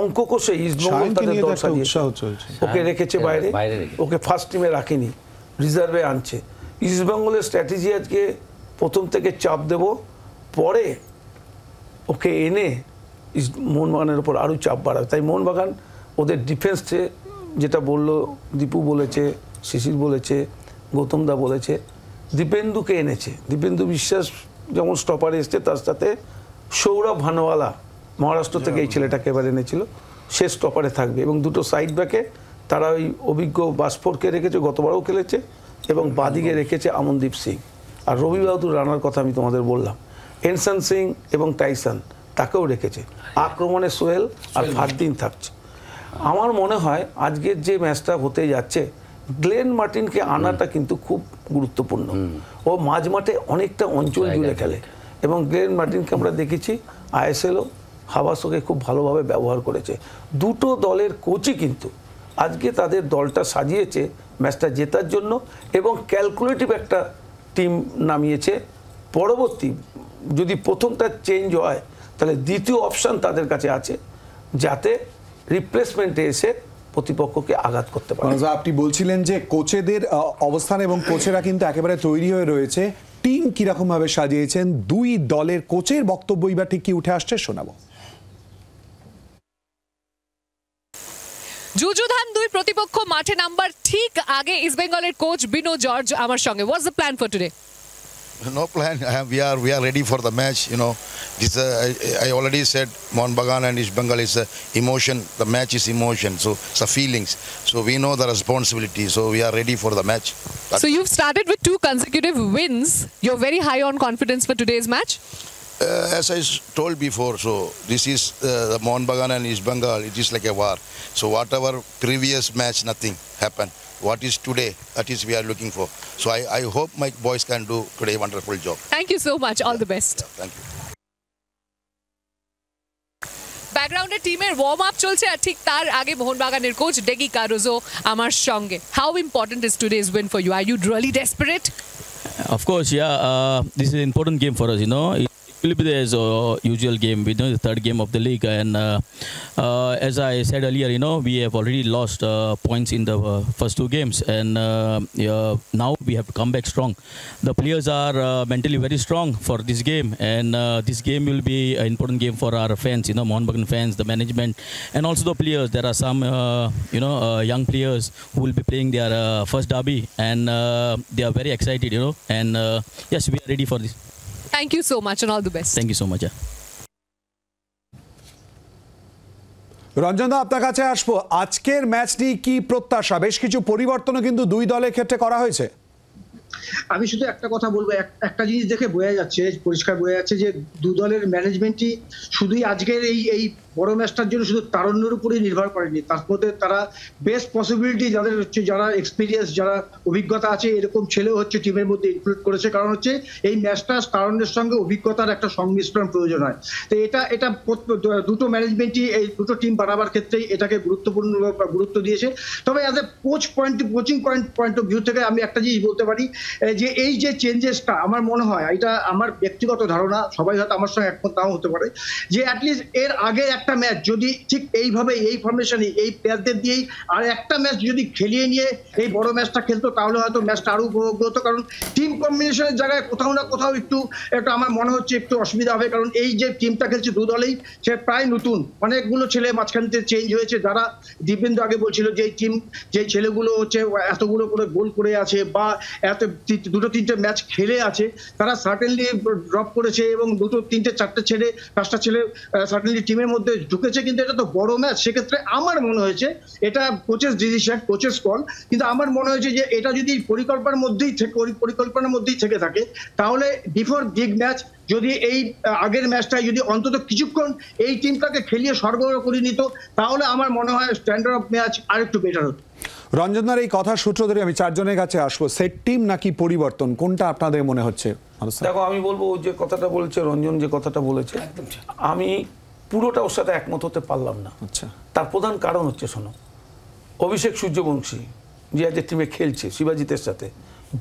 অঙ্ক কষে ইস্টবেঙ্গল তাদের দল সাজিয়েছে, ওকে রেখেছে বাইরে, ওকে ফার্স্ট টিমে রাখেনি, রিজার্ভে আনছে। ইস্টবেঙ্গলের স্ট্র্যাটেজি আজকে প্রথম থেকে চাপ দেব, পরে ওকে এনে মোহনবাগানের উপর আরও চাপ বাড়াবে। তাই মোহনবাগান ওদের ডিফেন্সে, যেটা বললো দীপু বলেছে, শিশির বলেছে, গৌতম দা বলেছে, দীপেন্দুকে এনেছে। দীপেন্দু বিশ্বাস যেমন স্টপারে এসছে, তার সাথে সৌরভ ভানওয়ালা মহারাষ্ট্র থেকে এই ছেলেটাকে এবার এনেছিল, সে স্টপারে থাকবে। এবং দুটো সাইড ব্যাকে তারা ওই অভিজ্ঞ বাসফোরকে রেখেছে, গতবারও খেলেছে, এবং বাদিকে রেখেছে আমনদীপ সিং। আর রবি বাহাদুর রানার কথা আমি তোমাদের বললাম, এনসান সিং এবং টাইসন তাকেও রেখেছে। আক্রমণে সোহেল আর ফারদিন থাকছে। আমার মনে হয় আজকের যে ম্যাচটা হতে যাচ্ছে, গ্লেন মার্টিনকে আনাটা কিন্তু খুব গুরুত্বপূর্ণ। ও মাঝমাঠে অনেকটা অঞ্চল জুড়ে খেলে, এবং গ্লেন মার্টিনকে আমরা দেখেছি আইএসএলও হাবাসোকে খুব ভালোভাবে ব্যবহার করেছে। দুটো দলের কোচই কিন্তু আজকে তাদের দলটা সাজিয়েছে ম্যাচটা জেতার জন্য, এবং ক্যালকুলেটিভ একটা টিম নামিয়েছে। পরবর্তী যদি প্রথমটা চেঞ্জ হয়, তাহলে দ্বিতীয় অপশান তাদের কাছে আছে, যাতে রিপ্লেসমেন্টে এসে প্রতিপক্ষকে আঘাত করতে পারে। আপনি বলছিলেন যে কোচেদের অবস্থান এবং কোচেরা কিন্তু একেবারে তৈরি হয়ে রয়েছে। টিম কিরকম ভাবে সাজিয়েছেন, দুই দলের কোচের বক্তব্য এবার ঠিক কি উঠে আসছে শোনাবো। যুযুধান দুই প্রতিপক্ষ মাঠে নাম্বার ঠিক আগে ইস্টবেঙ্গলের কোচ বিনো জর্জ আমার সঙ্গে। What's the plan for today? No plan. We are ready for the match. You know, this I already said. Mohun Bagan and East Bengal is emotion. The match is emotion, so it's the feelings. So we know the responsibility. So we are ready for the match. So you've started with 2 consecutive wins. You're very high on confidence for today's match. As I told before, so this is the Mohun Bagan and East Bengal. It is like a war. So whatever previous match, nothing happened. What is today, that is we are looking for. So I hope my boys can do today a wonderful job. Thank you so much. All the best. Thank you. ব্যাকগ্রাউন্ডে টিমের ওয়ার্ম আপ চলছে আর ঠিক তার আগে মোহনবাগানের কোচ ডেগি কারোজো আমার সঙ্গে। How important is today's win for you? Are you really desperate? Of course, yeah. This is an important game for us, you know. It will be the usual game. We know the third game of the league, and as I said earlier, you know, we have already lost points in the first 2 games, and now we have to come back strong. The players are mentally very strong for this game, and this game will be an important game for our fans, you know, Mohun Bagan fans, the management, and also the players. There are some, young players who will be playing their first derby, and they are very excited, you know, and yes, we are ready for this. Thank you so much and all the best. Thank you so much. Ranjan da, আপনার কাছে আসবো। আজকের ম্যাচটি কি প্রত্যাশা? বেশ কিছু পরিবর্তনও কিন্তু দুই দলের ক্ষেত্রে করা হয়েছে। আমি শুধু একটা কথা বলবো, একটা জিনিস দেখে বোঝা যাচ্ছে, পরিষ্কার বোঝা যাচ্ছে যে দু দলের ম্যানেজমেন্টই শুধুই আজকের এই বড় ম্যাচটার জন্য শুধু তারুণ্যের উপরেই নির্ভর করেনি, তার মধ্যে তারা বেস্ট পসিবিলিটি যাদের হচ্ছে, যারা এক্সপিরিয়েন্স, যারা অভিজ্ঞতা আছে, এরকম ছেলেও হচ্ছে টিমের মধ্যে ইনক্লুড করেছে। কারণ হচ্ছে এই ম্যাচটা তারুণ্যের সঙ্গে অভিজ্ঞতার একটা সংমিশ্রণ প্রয়োজন হয়। তো এটা দুটো ম্যানেজমেন্টই, এই দুটো টিম বানাবার ক্ষেত্রেই এটাকে গুরুত্ব দিয়েছে। তবে as a coaching point of view থেকে আমি একটা জিনিস বলতে পারি যে এই যে চেঞ্জেসটা, আমার মনে হয়, এটা আমার ব্যক্তিগত ধারণা, সবাই হয়তো আমার সঙ্গে একমত নাও হতে পারে, যে অ্যাটলিস্ট এর আগে একটা ম্যাচ যদি ঠিক এইভাবে এই ফরমেশনে এই প্লেয়ারদের দিয়েই আর একটা ম্যাচ যদি খেলিয়ে নিয়ে এই বড় ম্যাচটা খেলতো, তাহলে হয়তো ম্যাচটা আরো উপভোগ হতো। কারণ টিম কম্বিনেশনের জায়গায় কোথাও না কোথাও একটু আমার মনে হচ্ছে একটু অসুবিধা হবে। কারণ এই যে টিমটা খেলছে দু দলেই, সে প্রায় নতুন, অনেকগুলো ছেলে মাঝখান থেকে চেঞ্জ হয়েছে। যারা দীপেন্দু আগে বলছিল যে এই টিম, যে ছেলেগুলো হচ্ছে এতগুলো করে গোল করে আছে বা এত 2-3টে ম্যাচ খেলে আছে, তারা সার্টেনলি ড্রপ করেছে এবং 2-3-4টে ছেলে 5টা ছেলে সার্টেনলি টিমের মধ্যে ঢুকেছে। কিন্তু এটা তো বড় ম্যাচ, সেক্ষেত্রে আমার মনে হয়েছে এটা কোচেস ডিসিশন, কোচেস কল, কিন্তু আমার মনে হয়েছে যে এটা যদি পরিকল্পনার মধ্যেই থেকে থাকে, তাহলে বিফোর বিগ ম্যাচ যদি এই আগের ম্যাচটায় যদি অন্তত কিছুক্ষণ এই টিমটাকে খেলিয়ে সরবরাহ করে নিত, তাহলে আমার মনে হয় স্ট্যান্ডার্ড অফ ম্যাচ আরেকটু বেটার হতো। রঞ্জনদার এই কথা সূত্র ধরে আমি 4 জনের কাছে আসবো। সেট টিম নাকি পরিবর্তন, কোনটা আপনাদের মনে হচ্ছে? দেখো, আমি বলবো যে কথাটা বলছে রঞ্জন, যে কথাটা বলেছে, আমি পুরোটা ওর সাথে একমত হতে পারলাম না। আচ্ছা, তার প্রধান কারণ হচ্ছে, শোনো, অভিষেক সূর্যবংশী যে আজ টিমে খেলছে শিবাজিতের সাথে,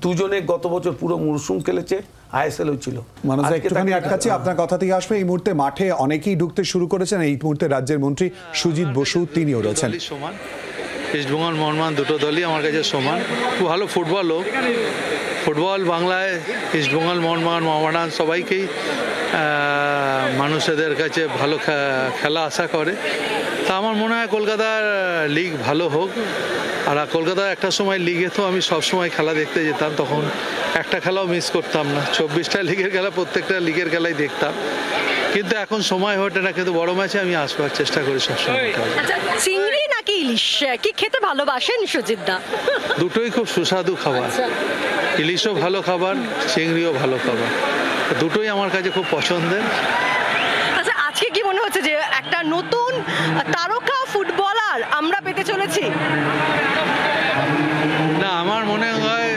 দুজনে গত বছর পুরো মরশুম খেলেছে, আইএসএল হয়েছিল। মানুষ একটুখানি আটকাচ্ছি, আপনার কথা থেকে আসবে। এই মুহূর্তে মাঠে অনেকেই ঢুকতে শুরু করেছেন। এই মুহূর্তে রাজ্যের মন্ত্রী সুজিত বসু তিনিও রয়েছেন। ইস্টবেঙ্গল মোহনবাগান দুটো দলই আমার কাছে সমান। খুব ভালো ফুটবল বাংলায় ইস্টবেঙ্গল মোহনবাগান সবাইকেই মানুষদের কাছে ভালো খেলা আশা করে। তা আমার মনে হয় কলকাতার লিগ ভালো হোক। আর কলকাতার একটা সময় লিগে তো আমি সবসময় খেলা দেখতে যেতাম, তখন একটা খেলাও মিস করতাম না। 24টা লিগের খেলা, প্রত্যেকটা লিগের খেলাই দেখতাম। কিন্তু এখন সময় হতে না, কিন্তু বড় ম্যাচে আমি আসবার চেষ্টা করি সবসময়। চিংড়ি নাকি ইলিশ কি খেতে ভালোবাসেন সুজিত দা? দুটোই খুব সুস্বাদু খাবার। ইলিশও ভালো খাবার, চিংড়িও ভালো খাবার, দুটোই আমার কাছে খুব পছন্দের। আচ্ছা, আজকে কি মনে হচ্ছে যে একটা নতুন তারকা ফুটবলার আমরা পেতে চলেছি? না, আমার মনে হয়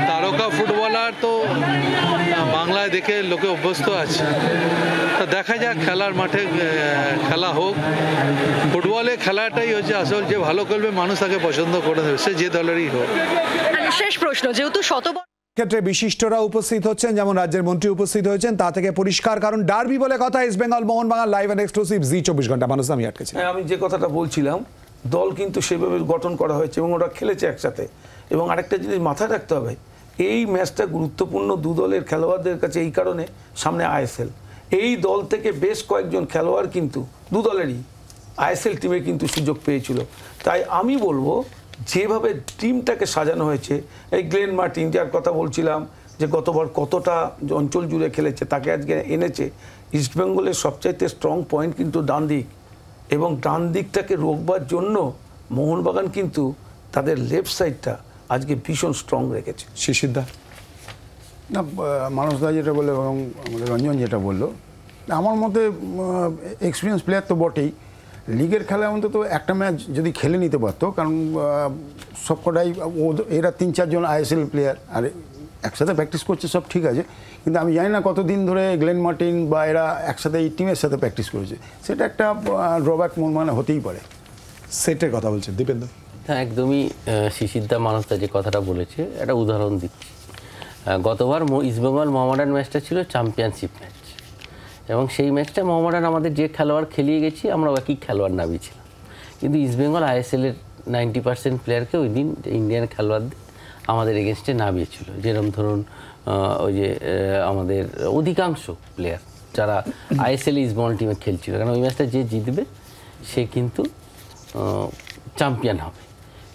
তারকা ফুটবলার তো বাংলায় দেখে লোকে অভ্যস্ত আছে। তা দেখা যাক, খেলার মাঠে খেলা হোক। ফুটবলে খেলাটাই হচ্ছে আসল, যে ভালো করবে মানুষ তাকে পছন্দ করে দেবে, সে যে দলেরই হোক। শেষ প্রশ্ন, যেহেতু ক্ষেত্রে বিশিষ্টরা উপস্থিত হচ্ছেন, যেমন রাজ্যের মন্ত্রী উপস্থিত হয়েছেন, তা থেকে পরিষ্কার, কারণ ডার্বি বলে কথা। East Bengal Mohun Bagan live and exclusive Zee 24 Ghanta. মানুষ আমি আটকেছি। আমি যে কথাটা বলছিলাম, দল কিন্তু সেভাবে গঠন করা হয়েছে এবং ওরা খেলেছে একসাথে। এবং আরেকটা জিনিস মাথায় রাখতে হবে এই ম্যাচটা গুরুত্বপূর্ণ দু দলের খেলোয়াড়দের কাছে এই কারণে, সামনে আইএসএল, এই দল থেকে বেশ কয়েকজন খেলোয়াড় কিন্তু দু দলেরই আইএসএল টিমে কিন্তু সুযোগ পেয়েছিল। তাই আমি বলবো যেভাবে টিমটাকে সাজানো হয়েছে, এই গ্লেন মার্টিন যার কথা বলছিলাম যে গতবার কতটা অঞ্চল জুড়ে খেলেছে, তাকে আজকে এনেছে। ইস্টবেঙ্গলের সবচাইতে স্ট্রং পয়েন্ট কিন্তু ডান দিক, এবং ডান দিকটাকে রোকবার জন্য মোহনবাগান কিন্তু তাদের লেফট সাইডটা আজকে ভীষণ স্ট্রং রেখেছে। শিশিরদা? না, মানুষদা যেটা বললো এবং আমাদের রঞ্জন যেটা বললো, আমার মতে এক্সপিরিয়েন্স প্লেয়ার তো বটেই, লিগের খেলা অন্তত একটা ম্যাচ যদি খেলে নিতে পারতো, কারণ সবকটাই এরা 3-4 জন আইএসএল প্লেয়ার, আর একসাথে প্র্যাকটিস করছে সব ঠিক আছে, কিন্তু আমি জানি না কতদিন ধরে গ্লেন মার্টিন বা এরা একসাথে এই টিমের সাথে প্র্যাকটিস করেছে, সেটা একটা ড্রব্যাক মানে হতেই পারে। সেটের কথা বলছেন দীপেন্দ্র? হ্যাঁ, একদমই শিশিরদা মানুষটা যে কথাটা বলেছে একটা উদাহরণ দিচ্ছি। গতবার ইস্টবেঙ্গল মোহামেডান ম্যাচটা ছিল চ্যাম্পিয়নশিপ ম্যাচ, এবং সেই ম্যাচটা মোহামেডান আমাদের যে খেলোয়াড় খেলিয়ে গেছি আমরাও একই খেলোয়াড় নামিয়েছিলাম, কিন্তু ইস্টবেঙ্গল আইএসএলের 90% প্লেয়ারকে ওই দিন ইন্ডিয়ান খেলোয়াড়দের আমাদের এগেনস্টে নামিয়েছিল। যেরকম ধরুন ওই যে আমাদের অধিকাংশ প্লেয়ার যারা আইএসএল ইস্টবেঙ্গল টিমে খেলছিল, কারণ ওই ম্যাচটা যে জিতবে সে কিন্তু চ্যাম্পিয়ন হবে।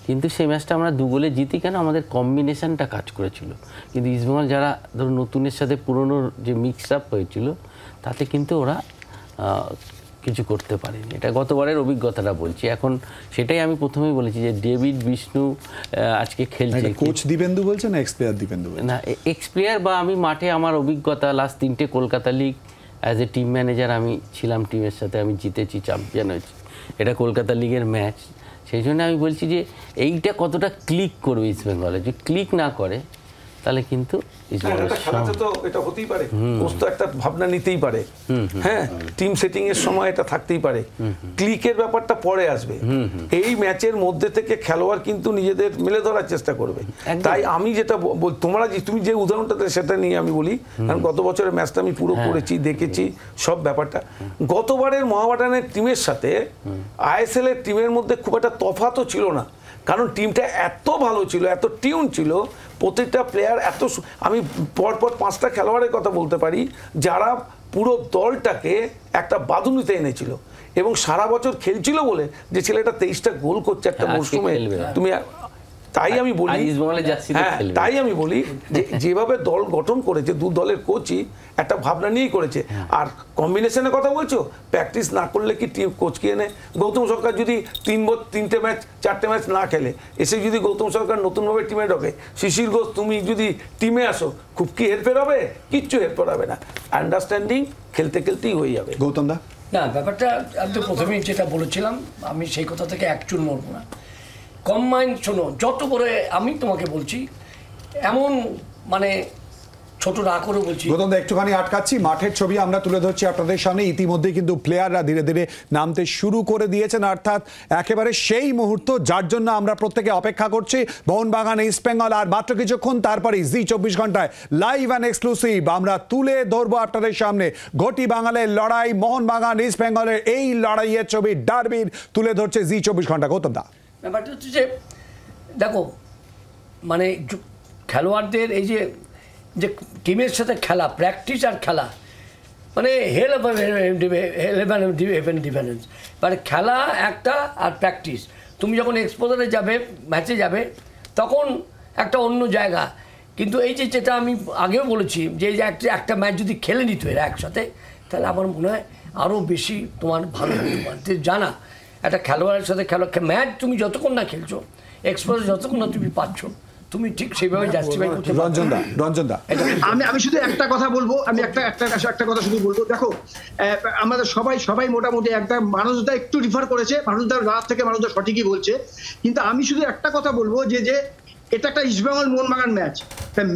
কিন্তু সেই ম্যাচটা আমরা 2 গোলে জিতি কেন, আমাদের কম্বিনেশানটা কাজ করেছিল। কিন্তু ইস্টবেঙ্গল যারা ধরুন নতুনের সাথে পুরনোর যে মিক্স আপ হয়েছিল, তাতে কিন্তু ওরা কিছু করতে পারেনি। এটা গতবারের অভিজ্ঞতাটা বলছি। এখন সেটাই আমি প্রথমেই বলেছি যে ডেভিড বিষ্ণু আজকে খেলছে। কোচ দীপেন্দু বলছেন না এক্স প্লেয়ার দীপেন্দু? না, এক্স প্লেয়ার বা আমি মাঠে আমার অভিজ্ঞতা, লাস্ট 3টে Kolkata league as a team manager আমি ছিলাম, টিমের সাথে আমি জিতেছি, চ্যাম্পিয়ন হয়েছি, এটা কলকাতা লিগের ম্যাচ। সেই জন্য আমি বলছি যে এইটা কতটা ক্লিক করবে ইস্টবেঙ্গলে, যদি ক্লিক না করে তাহলে কিন্তু খেলাতে তো এটা হতেই পারে, কোচ তো একটা ভাবনা নিতেই পারে, হ্যাঁ, টিম সেটিং এর সময় এটা থাকতেই পারে, ক্লিকের ব্যাপারটা পরে আসবে। এই ম্যাচের মধ্যে থেকে খেলোয়াড় কিন্তু নিজেদের মেলে ধরার চেষ্টা করবে। তাই আমি যেটা তুমি যে উদাহরণটা সেটা নিয়ে আমি বলি, কারণ গত বছরের ম্যাচটা আমি পুরো করেছি, দেখেছি সব ব্যাপারটা। গতবারের মোহামেডানের টিমের সাথে আইএসএল এর টিমের মধ্যে খুব একটা তফাতও ছিল না, কারণ টিমটা এত ভালো ছিল, এত টিউন ছিল, প্রত্যেকটা প্লেয়ার এত। আমি পরপর 5টা খেলোয়াড়ের কথা বলতে পারি যারা পুরো দলটাকে একটা বাঁধুনিতে এনেছিল, এবং সারা বছর খেলছিল বলে যে ছেলেটা 23টা গোল করছে একটা মরশুমে, তুমি তাই আমি বলি, হ্যাঁ তাই আমি বলি যে যেভাবে দল গঠন করেছে, দু দলের কোচই একটা ভাবনা নিয়েই করেছে। আর কম্বিনেশনের কথা বলছো, প্র্যাকটিস না করলে কি টিম কোচকে এনে গৌতম সরকার যদি 3টে ম্যাচ 4টে ম্যাচ না খেলে, এসে যদি গৌতম সরকার নতুনভাবে টিমে ঢোকে, শিশির ঘোষ তুমি যদি টিমে আসো, খুব কি হেরফের হবে? কিচ্ছু হেরফের হবে না, আন্ডারস্ট্যান্ডিং খেলতে খেলতেই হয়ে যাবে। গৌতম দা? না, ব্যাপারটা আমি তো প্রথমেই যেটা বলেছিলাম, আমি সেই কথা থেকে একচুল নড়ব না। কম্বাইন, শোনো, যত করে আমি তোমাকে বলছি, এমন মানে ছোট না করে বলছি। গৌতম দা একটুখানি আটকাচ্ছি, মাঠের ছবি আমরা তুলে ধরছি আপনাদের সামনে। ইতিমধ্যে কিন্তু প্লেয়াররা ধীরে ধীরে নামতে শুরু করে দিয়েছেন, অর্থাৎ একেবারে সেই মুহূর্ত যার জন্য আমরা প্রত্যেকে অপেক্ষা করছি। মোহনবাগান ইস্টবেঙ্গল আর মাত্র কিছুক্ষণ তারপরেই জি 24 ঘন্টায় লাইভ অ্যান্ড এক্সক্লুসিভ আমরা তুলে ধরবো আপনাদের সামনে ঘটি বাঙালের লড়াই, মোহনবাগান ইস্টবেঙ্গলের এই লড়াইয়ের ছবি, ডার্বির তুলে ধরছে জি 24 ঘন্টা। গৌতম দা, ব্যাপারটা হচ্ছে যে দেখো, মানে খেলোয়াড়দের এই যে টিমের সাথে খেলা, প্র্যাকটিস আর খেলা, মানে হেভেন ডিফারেন্স। মানে খেলা একটা আর প্র্যাকটিস, তুমি যখন এক্সপোজারে যাবে, ম্যাচে যাবে, তখন একটা অন্য জায়গা। কিন্তু এই যে যেটা আমি আগেও বলেছি, যে একটা ম্যাচ যদি খেলে নিত এরা একসাথে, তাহলে আমার মনে হয় আরও বেশি তোমার ভালো হতে পারতে। জানা একটা খেলোয়াড়ের সাথে ম্যাচ তুমি যতক্ষণ না খেলছো, এক্সপোজার যতক্ষণ না তুমি পাচ্ছ, তুমি ঠিক সেইভাবে জাস্টিফাই করতে পারো। রঞ্জন দা, আমি শুধু একটা কথা বলবো, আমি একটা কথা শুধু বলবো। দেখো, আমাদের সবাই মোটামুটি একটা মানুষদা একটু রিফার করেছে, মানুষদার রাত থেকে মানুষদা সঠিকই বলছে, কিন্তু আমি শুধু একটা কথা বলবো যে এটা একটা ইস্টবেঙ্গল মোহনবাগান ম্যাচ।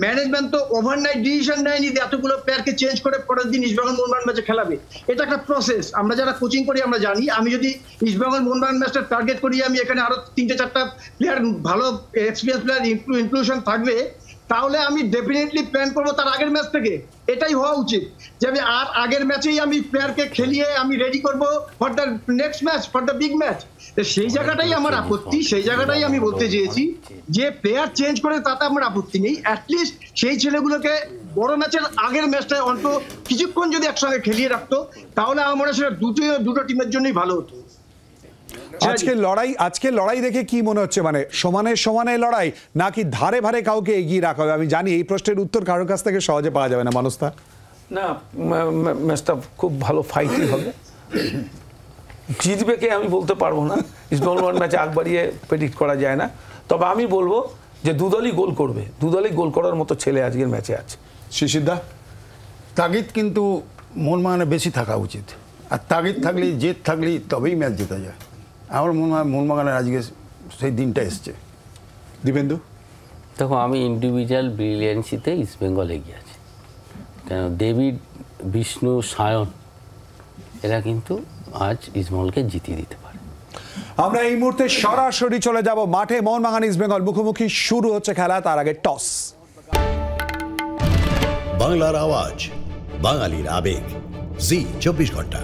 ম্যানেজমেন্ট তো ওভারনাইট ডিসিশন নেয়নি যে এতগুলো প্লেয়ারকে চেঞ্জ করে পরের দিন ইস্টবেঙ্গল মোহনবাগান ম্যাচে খেলাবে। এটা একটা প্রসেস, আমরা যারা কোচিং করি আমরা জানি। আমি যদি ইস্টবেঙ্গল মোহনবাগান ম্যাচটা টার্গেট করি, আমি এখানে আরো 3-4টা প্লেয়ার, ভালো এক্সপিরিয়েন্স প্লেয়ার ইনক্লুশন থাকবে, তাহলে আমি ডেফিনেটলি প্ল্যান করবো তার আগের ম্যাচ থেকে। এটাই হওয়া উচিত যে আমি আর আগের ম্যাচেই আমি প্লেয়ারকে খেলিয়ে আমি রেডি করবো for the next match, for the big match. সেই জায়গাটাই আমার আপত্তি, সেই জায়গাটাই আমি বলতে চেয়েছি যে প্লেয়ার চেঞ্জ করে তাতে আমার আপত্তি নেই, অ্যাটলিস্ট সেই ছেলেগুলোকে বড় ম্যাচের আগের ম্যাচটায় অন্তত কিছুক্ষণ যদি একসঙ্গে খেলিয়ে রাখতো তাহলে আমার মনে হয় সেটা দুটো টিমের জন্যই ভালো হতো। আজকে লড়াই দেখে কি মনে হচ্ছে, মানে সমানে লড়াই নাকি ধারে ভারে কাউকে এগিয়ে রাখা হবে? আমি জানি এই প্রশ্নের উত্তর কারোর কাছ থেকে সহজে পাওয়া যাবে না মানুষটা। না, ম্যাচটা খুব ভালো ফাইটই হবে। জিতবে কে আমি বলতে পারবো না, ইস্টবেঙ্গল ম্যাচে আগ বাড়িয়ে প্রেডিক্ট করা যায় না। তবে আমি বলবো যে দুদলই গোল করবে, দুদলই গোল করার মতো ছেলে আজকের ম্যাচে আছে। শিশিরদা, তাগিদ কিন্তু মোহনবাগানে বেশি থাকা উচিত, আর তাগিদ থাকলে জেদ থাকলেই তবেই ম্যাচ জেতা যায়। আমার মনে হয় মোহনবাগানের আজকে সেই দিনটা এসছে। দিবেন্দু, দেখো আমি ইন্ডিভিজুয়াল ব্রিলিয়েন্সিতে ইস্টবেঙ্গল এগিয়ে আছে, কেন ডেভিড, বিষ্ণু, সায়ন এরা কিন্তু আজ ইস্টবেঙ্গলকে জিতিয়ে দিতে পারে। আমরা এই মুহূর্তে সরাসরি চলে যাব মাঠে, মোহনবাগান ইস্টবেঙ্গল মুখোমুখি, শুরু হচ্ছে খেলা, তার আগে টস। বাংলার আওয়াজ, বাঙালির আবেগ, জি 24 ঘন্টা।